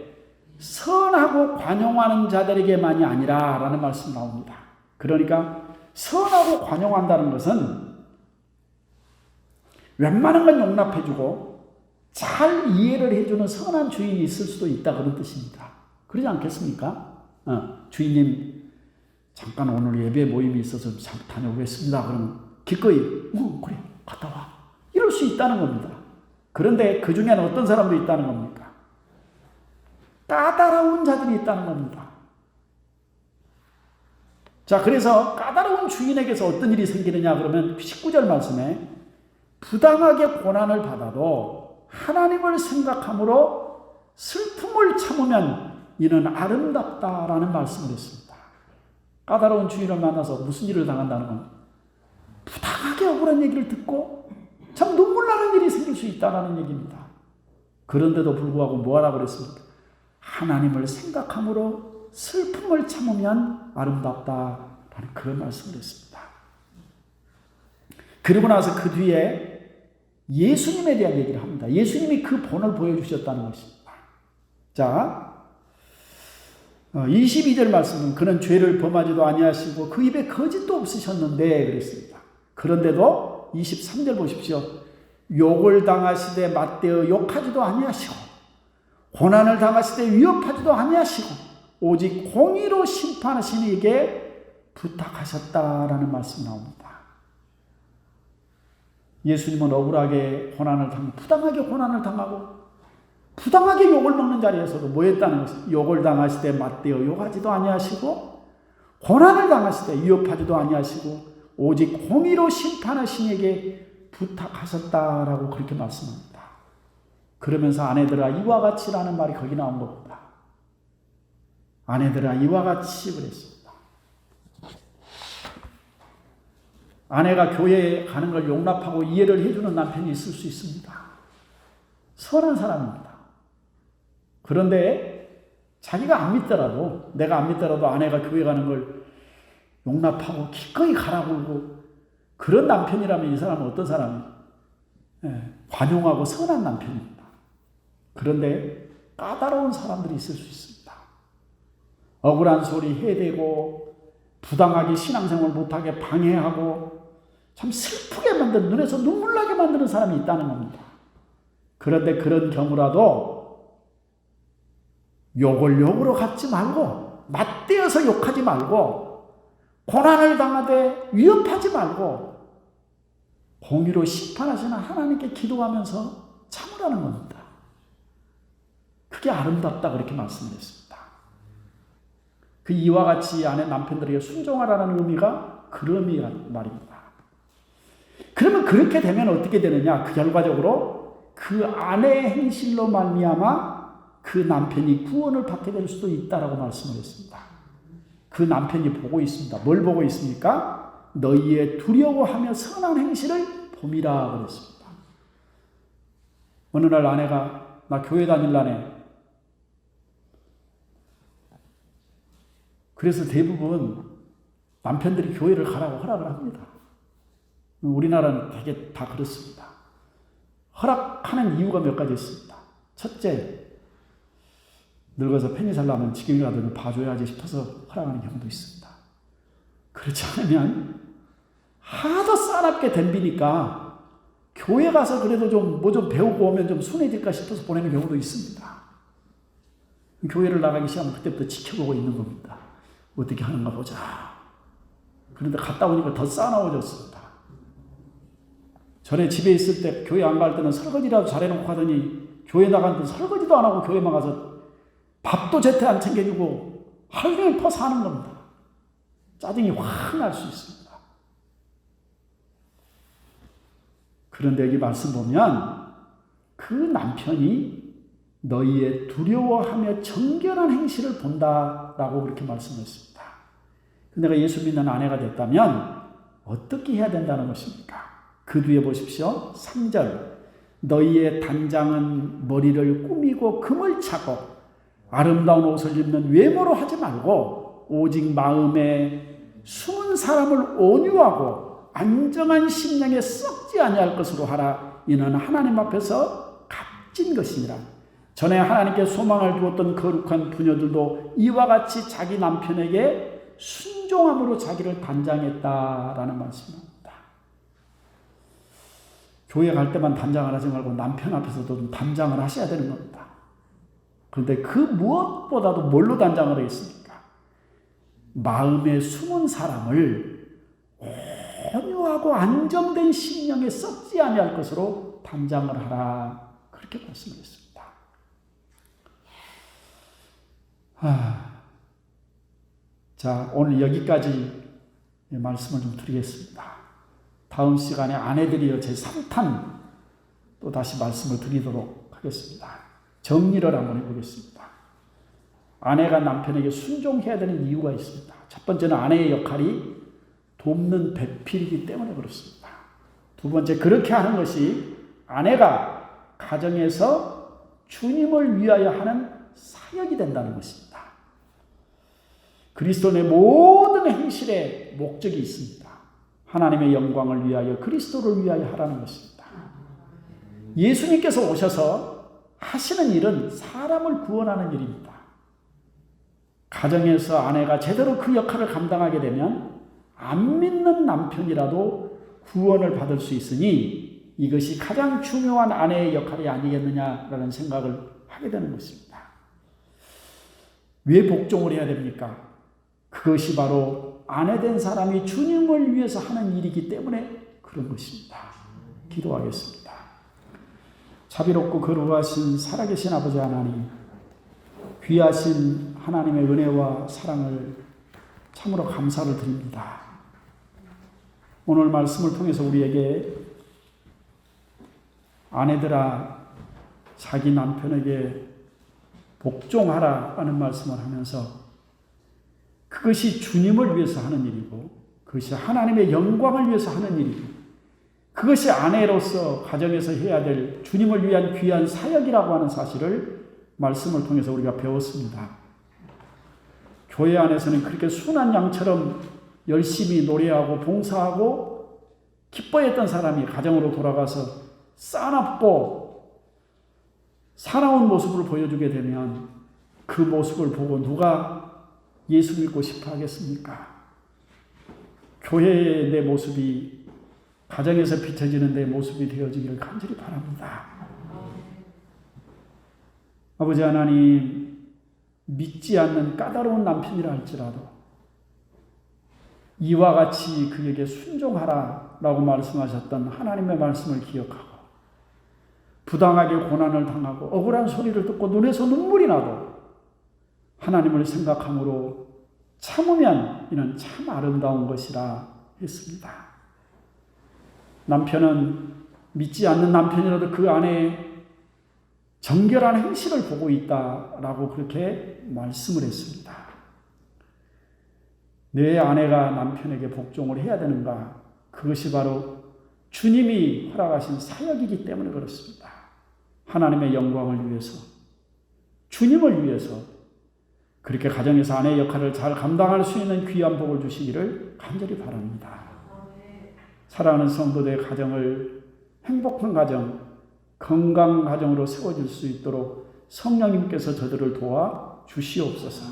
선하고 관용하는 자들에게만이 아니라 라는 말씀이 나옵니다. 그러니까 선하고 관용한다는 것은 웬만한 건 용납해주고 잘 이해를 해주는 선한 주인이 있을 수도 있다, 그런 뜻입니다. 그러지 않겠습니까? 주인님 잠깐 오늘 예배 모임이 있어서 다녀오겠습니다. 그러면 기꺼이 그래 갔다 와, 이럴 수 있다는 겁니다. 그런데 그 중에는 어떤 사람도 있다는 겁니까? 까다로운 자들이 있다는 겁니다. 자, 그래서 까다로운 주인에게서 어떤 일이 생기느냐 그러면 19절 말씀에 부당하게 고난을 받아도 하나님을 생각함으로 슬픔을 참으면 이는 아름답다라는 말씀을 했습니다. 까다로운 주인을 만나서 무슨 일을 당한다는 건 부당하게 억울한 얘기를 듣고 참 눈물 나는 일이 생길 수 있다는 얘기입니다. 그런데도 불구하고 뭐하라고 그랬습니까? 하나님을 생각함으로 슬픔을 참으면 아름답다라는 그런 말씀을 했습니다. 그러고 나서 그 뒤에 예수님에 대한 얘기를 합니다. 예수님이 그 본을 보여주셨다는 것입니다. 자, 22절 말씀은 그는 죄를 범하지도 아니하시고 그 입에 거짓도 없으셨는데 그랬습니다. 그런데도 23절 보십시오. 욕을 당하시되 맞대어 욕하지도 아니하시고 고난을 당하시되 위협하지도 아니하시고 오직 공의로 심판하신 이에게 부탁하셨다라는 말씀이 나옵니다. 예수님은 억울하게 고난을 당하고 부당하게 고난을 당하고 부당하게 욕을 먹는 자리에서도 뭐 했다는 것입니다. 욕을 당하시되 맞대어 욕하지도 아니하시고 고난을 당하시되 위협하지도 아니하시고 오직 공의로 심판하신 이에게 부탁하셨다라고 그렇게 말씀합니다. 그러면서 아내들아 이와 같이라는 말이 거기 나온 겁니다. 아내들아 이와 같이 그랬습니다. 아내가 교회에 가는 걸 용납하고 이해를 해주는 남편이 있을 수 있습니다. 선한 사람입니다. 그런데 자기가 안 믿더라도 내가 안 믿더라도 아내가 교회 가는 걸 용납하고 기꺼이 가라고 하고 그런 남편이라면 이 사람은 어떤 사람이에요? 관용하고 선한 남편입니다. 그런데 까다로운 사람들이 있을 수 있습니다. 억울한 소리 해대고 부당하게 신앙생활 못하게 방해하고 참 슬프게 만드는 눈에서 눈물 나게 만드는 사람이 있다는 겁니다. 그런데 그런 경우라도 욕을 욕으로 갚지 말고 맞대어서 욕하지 말고 고난을 당하되 위협하지 말고 공의로 심판하시는 하나님께 기도하면서 참으라는 겁니다. 그게 아름답다 그렇게 말씀드렸습니다. 그 이와 같이 아내 남편들에게 순종하라는 의미가 그런 의미란 말입니다. 그러면 그렇게 되면 어떻게 되느냐? 그 결과적으로 그 아내의 행실로 말미암아 그 남편이 구원을 받게 될 수도 있다라고 말씀을 했습니다. 그 남편이 보고 있습니다. 뭘 보고 있습니까? 너희의 두려워하며 선한 행실을 봄이라 그랬습니다. 어느 날 아내가 나 교회 다닐라네. 그래서 대부분 남편들이 교회를 가라고 허락을 합니다. 우리나라는 되게 다 그렇습니다. 허락하는 이유가 몇 가지 있습니다. 첫째, 늙어서 편히 살려면 지금이라도 좀 봐줘야지 싶어서 허락하는 경우도 있습니다. 그렇지 않으면 하도 싸납게 덤비니까 교회 가서 그래도 좀 뭐 좀 배우고 오면 좀 순해질까 싶어서 보내는 경우도 있습니다. 교회를 나가기 시작하면 그때부터 지켜보고 있는 겁니다. 어떻게 하는가 보자. 그런데 갔다 오니까 더 싸나워졌습니다. 전에 집에 있을 때 교회 안 갈 때는 설거지라도 잘해놓고 가더니 교회 나갔는데 설거지도 안 하고 교회만 가서 밥도 제때 안 챙겨주고 하루 종일 퍼서 하는 겁니다. 짜증이 확 날 수 있습니다. 그런데 여기 말씀 보면 그 남편이 너희의 두려워하며 정결한 행실을 본다라고 그렇게 말씀했습니다. 내가 예수 믿는 아내가 됐다면 어떻게 해야 된다는 것입니까? 그 뒤에 보십시오. 3절 너희의 단장은 머리를 꾸미고 금을 차고 아름다운 옷을 입는 외모로 하지 말고 오직 마음에 숨은 사람을 온유하고 안정한 심령에 썩지 아니할 것으로 하라. 이는 하나님 앞에서 값진 것이니라. 전에 하나님께 소망을 두었던 거룩한 부녀들도 이와 같이 자기 남편에게 순종함으로 자기를 단장했다라는 말씀입니다. 교회 갈 때만 단장을 하지 말고 남편 앞에서도 좀 단장을 하셔야 되는 겁니다. 그런데 그 무엇보다도 뭘로 단장을 하겠습니까? 마음에 숨은 사람을 온유하고 안정된 심령에 썩지 아니할 것으로 단장을 하라. 그렇게 말씀했습니다. 자, 오늘 여기까지 말씀을 좀 드리겠습니다. 다음 시간에 아내들이여 제3탄 또 다시 말씀을 드리도록 하겠습니다. 정리를 한번 해보겠습니다. 아내가 남편에게 순종해야 되는 이유가 있습니다. 첫 번째는 아내의 역할이 돕는 배필이기 때문에 그렇습니다. 두 번째, 그렇게 하는 것이 아내가 가정에서 주님을 위하여 하는 사역이 된다는 것입니다. 그리스도의 모든 행실에 목적이 있습니다. 하나님의 영광을 위하여 그리스도를 위하여 하라는 것입니다. 예수님께서 오셔서 하시는 일은 사람을 구원하는 일입니다. 가정에서 아내가 제대로 그 역할을 감당하게 되면 안 믿는 남편이라도 구원을 받을 수 있으니 이것이 가장 중요한 아내의 역할이 아니겠느냐라는 생각을 하게 되는 것입니다. 왜 복종을 해야 됩니까? 그것이 바로 아내된 사람이 주님을 위해서 하는 일이기 때문에 그런 것입니다. 기도하겠습니다. 자비롭고 거룩하신 살아계신 아버지 하나님, 귀하신 하나님의 은혜와 사랑을 참으로 감사를 드립니다. 오늘 말씀을 통해서 우리에게 아내들아 자기 남편에게 복종하라 하는 말씀을 하면서 그것이 주님을 위해서 하는 일이고 그것이 하나님의 영광을 위해서 하는 일이고 그것이 아내로서 가정에서 해야 될 주님을 위한 귀한 사역이라고 하는 사실을 말씀을 통해서 우리가 배웠습니다. 교회 안에서는 그렇게 순한 양처럼 열심히 노래하고 봉사하고 기뻐했던 사람이 가정으로 돌아가서 싸납고 살아온 모습을 보여주게 되면 그 모습을 보고 누가 예수 믿고 싶어 하겠습니까? 교회의 내 모습이 가정에서 비춰지는 내 모습이 되어지기를 간절히 바랍니다. 아버지 하나님, 믿지 않는 까다로운 남편이라 할지라도 이와 같이 그에게 순종하라 라고 말씀하셨던 하나님의 말씀을 기억하고 부당하게 고난을 당하고 억울한 소리를 듣고 눈에서 눈물이 나도 하나님을 생각함으로 참으면 이는 참 아름다운 것이라 했습니다. 남편은 믿지 않는 남편이라도 그 안에 정결한 행실을 보고 있다라고 그렇게 말씀을 했습니다. 내 아내가 남편에게 복종을 해야 되는가? 그것이 바로 주님이 허락하신 사역이기 때문에 그렇습니다. 하나님의 영광을 위해서, 주님을 위해서 그렇게 가정에서 아내의 역할을 잘 감당할 수 있는 귀한 복을 주시기를 간절히 바랍니다. 사랑하는 성도들의 가정을 행복한 가정, 건강한 가정으로 세워질 수 있도록 성령님께서 저들을 도와 주시옵소서.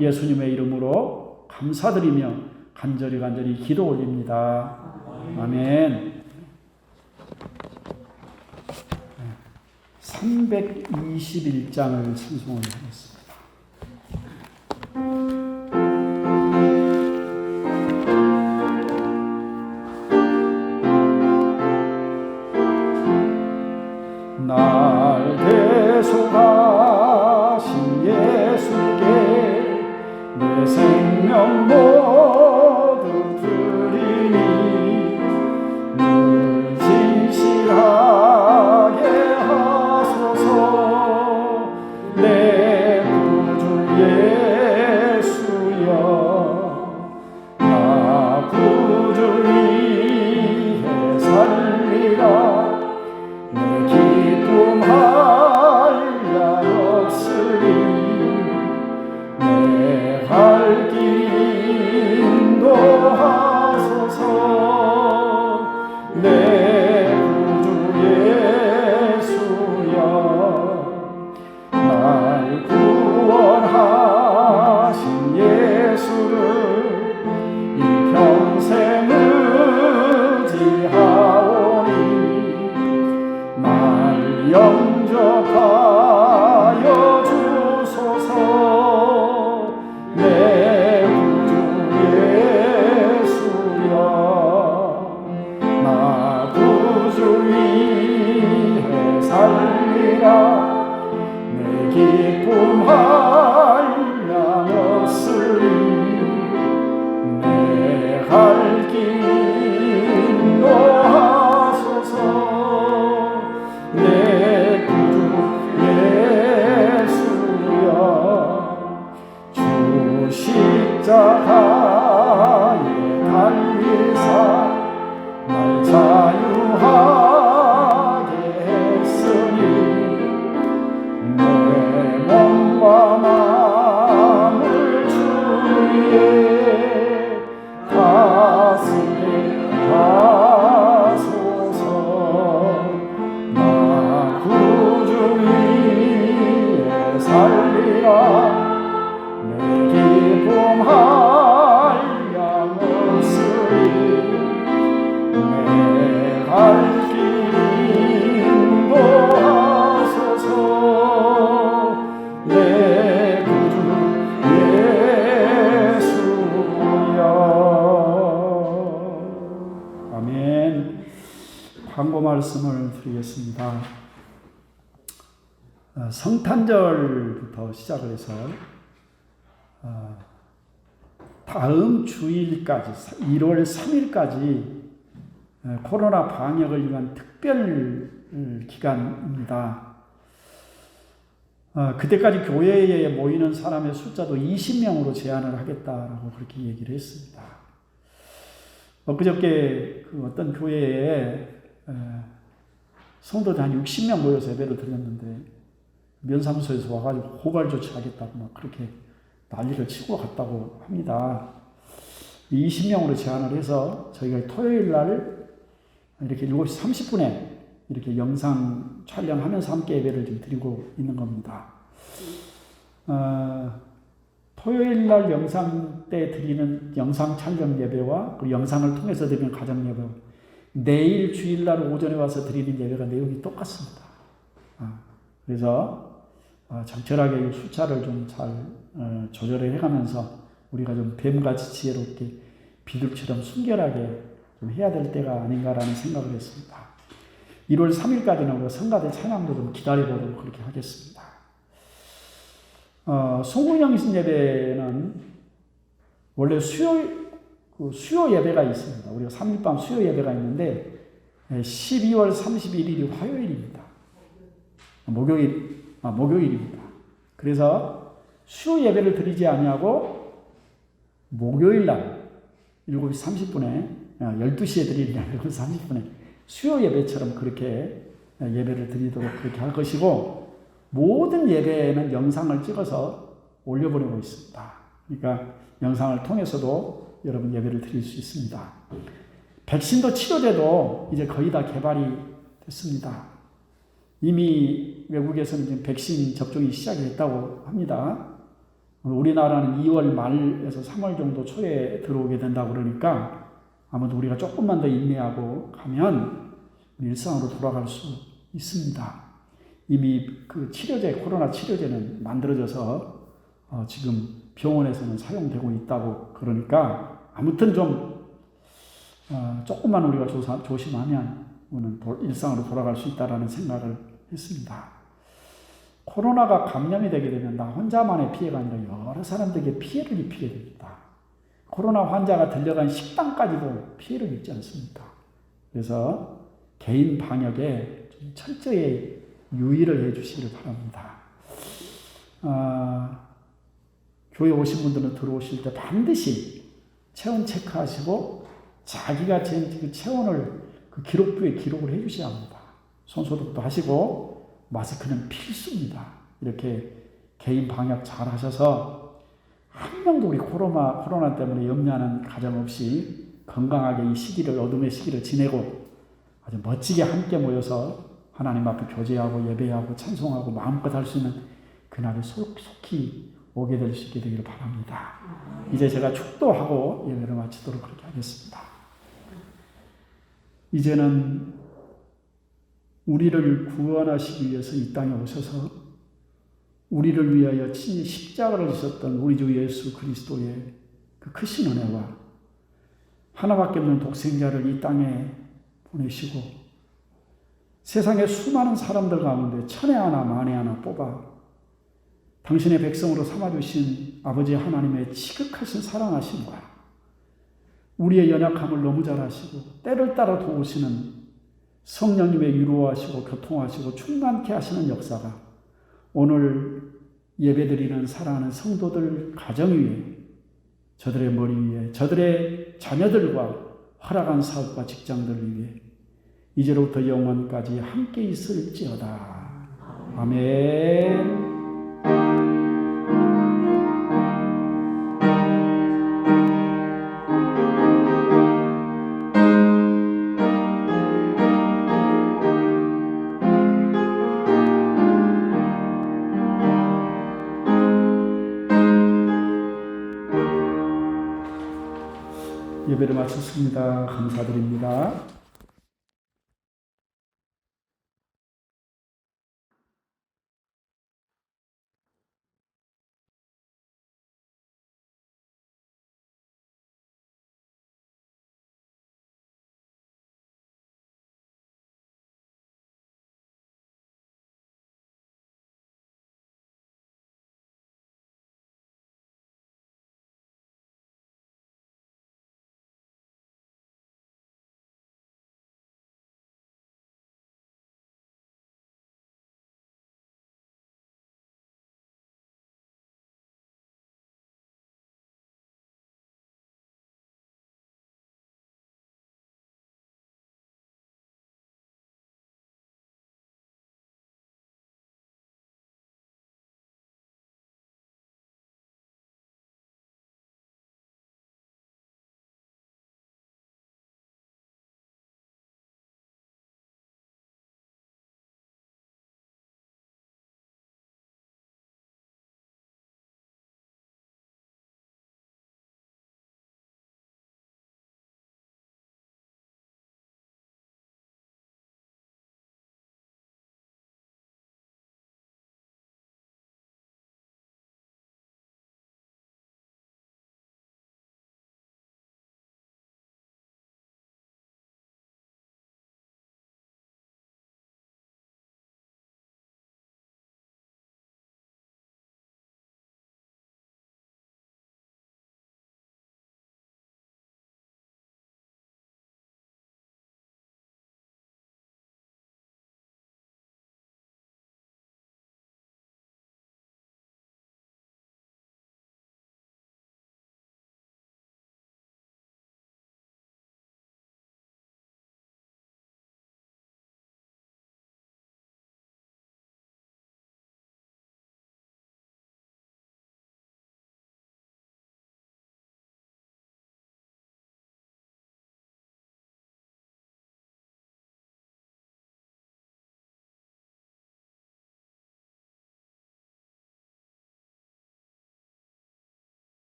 예수님의 이름으로 감사드리며 간절히 기도 올립니다. 아멘. 321장을 찬송을 하겠습니다. 날 대속하신 예수께 내 생명 모두 드리니 늘 진실하게 하소서. 내 구주 예수여, 나 구주 위해 살리라. 내 기쁨 한량 없으리. 내 갈 길 인도하소서. 내 구주 예수여, 날 구원하신 예수를 일평생 의지하오니 날 영접하여 주소서. 내 구주 예수여, 나 구주 위해 살리라. 내 기쁨 한량 없으리. 내 갈 광고 말씀을 드리겠습니다. 성탄절부터 시작을 해서 다음 주일까지 1월 3일까지 코로나 방역을 위한 특별 기간입니다. 그때까지 교회에 모이는 사람의 숫자도 20명으로 제한을 하겠다라고 그렇게 얘기를 했습니다. 엊그저께 그 어떤 교회에 성도들 한 60명 모여서 예배를 드렸는데 면사무소에서 와가지고 고발 조치하겠다고 막 그렇게 난리를 치고 갔다고 합니다. 20명으로 제한을 해서 저희가 토요일 날 이렇게 7시 30분에 이렇게 영상 촬영하면서 함께 예배를 좀 드리고 있는 겁니다. 토요일 날 영상 때 드리는 영상 촬영 예배와 그 영상을 통해서 드리는 가정 예배, 내일 주일 날 오전에 와서 드리는 예배가 내용이 똑같습니다. 그래서 적절하게 숫자를 좀 잘 조절해 가면서 우리가 좀 뱀같이 지혜롭게 비둘처럼 순결하게 좀 해야 될 때가 아닌가라는 생각을 했습니다. 1월 3일까지는 우리가 성가대 찬양도 좀 기다려보도록 그렇게 하겠습니다. 송구영신 예배는 원래 수요 예배가 있습니다. 우리가 3일 밤 수요 예배가 있는데 12월 31일이 화요일입니다. 목요일입니다. 그래서 수요 예배를 드리지 아니하고 목요일 날 7시 30분에 12시에 드리는 7시 30분에 수요 예배처럼 그렇게 예배를 드리도록 그렇게 할 것이고, 모든 예배에는 영상을 찍어서 올려보내고 있습니다. 그러니까 영상을 통해서도 여러분 예배를 드릴 수 있습니다. 백신도 치료제도 이제 거의 다 개발이 됐습니다. 이미 외국에서는 지금 백신 접종이 시작이 됐다고 합니다. 우리나라는 2월 말에서 3월 정도 초에 들어오게 된다고 그러니까 아무도 우리가 조금만 더 인내하고 가면 일상으로 돌아갈 수 있습니다. 이미 그 코로나 치료제는 만들어져서 지금 병원에서는 사용되고 있다고 그러니까 아무튼 좀 조금만 우리가 조심하면 우리는 일상으로 돌아갈 수 있다라는 생각을 했습니다. 코로나가 감염이 되게 되면 나 혼자만의 피해가 아니라 여러 사람들에게 피해를 입히게 됩니다. 코로나 환자가 들려간 식당까지도 피해를 입지 않습니까? 그래서 개인 방역에 좀 철저히 유의를 해 주시기를 바랍니다. 교회 오신 분들은 들어오실 때 반드시 체온 체크하시고 자기가 그 체온을 그 기록부에 기록을 해 주셔야 합니다. 손소독도 하시고 마스크는 필수입니다. 이렇게 개인 방역 잘 하셔서 한 명도 우리 코로나 때문에 염려하는 가정 없이 건강하게 이 시기를, 어둠의 시기를 지내고 아주 멋지게 함께 모여서 하나님 앞에 교제하고 예배하고 찬송하고 마음껏 할 수 있는 그날에 속히 오게 될 수 있게 되기를 바랍니다. 이제 제가 축도하고 예배를 마치도록 그렇게 하겠습니다. 이제는 우리를 구원하시기 위해서 이 땅에 오셔서 우리를 위하여 친히 십자가를 지셨던 우리 주 예수 그리스도의 그 크신 은혜와 하나밖에 없는 독생자를 이 땅에 보내시고 세상의 수많은 사람들 가운데 천에 하나 만에 하나 뽑아 당신의 백성으로 삼아주신 아버지 하나님의 지극하신 사랑하심과 우리의 연약함을 너무 잘 아시고 때를 따라 도우시는 성령님의 위로하시고 교통하시고 충만케 하시는 역사가 오늘 예배드리는 사랑하는 성도들 가정 위에, 저들의 머리 위에, 저들의 자녀들과 허락한 사업과 직장들 위에 이제로부터 영원까지 함께 있을지어다. 아멘. 예배를 마쳤습니다. 감사드립니다.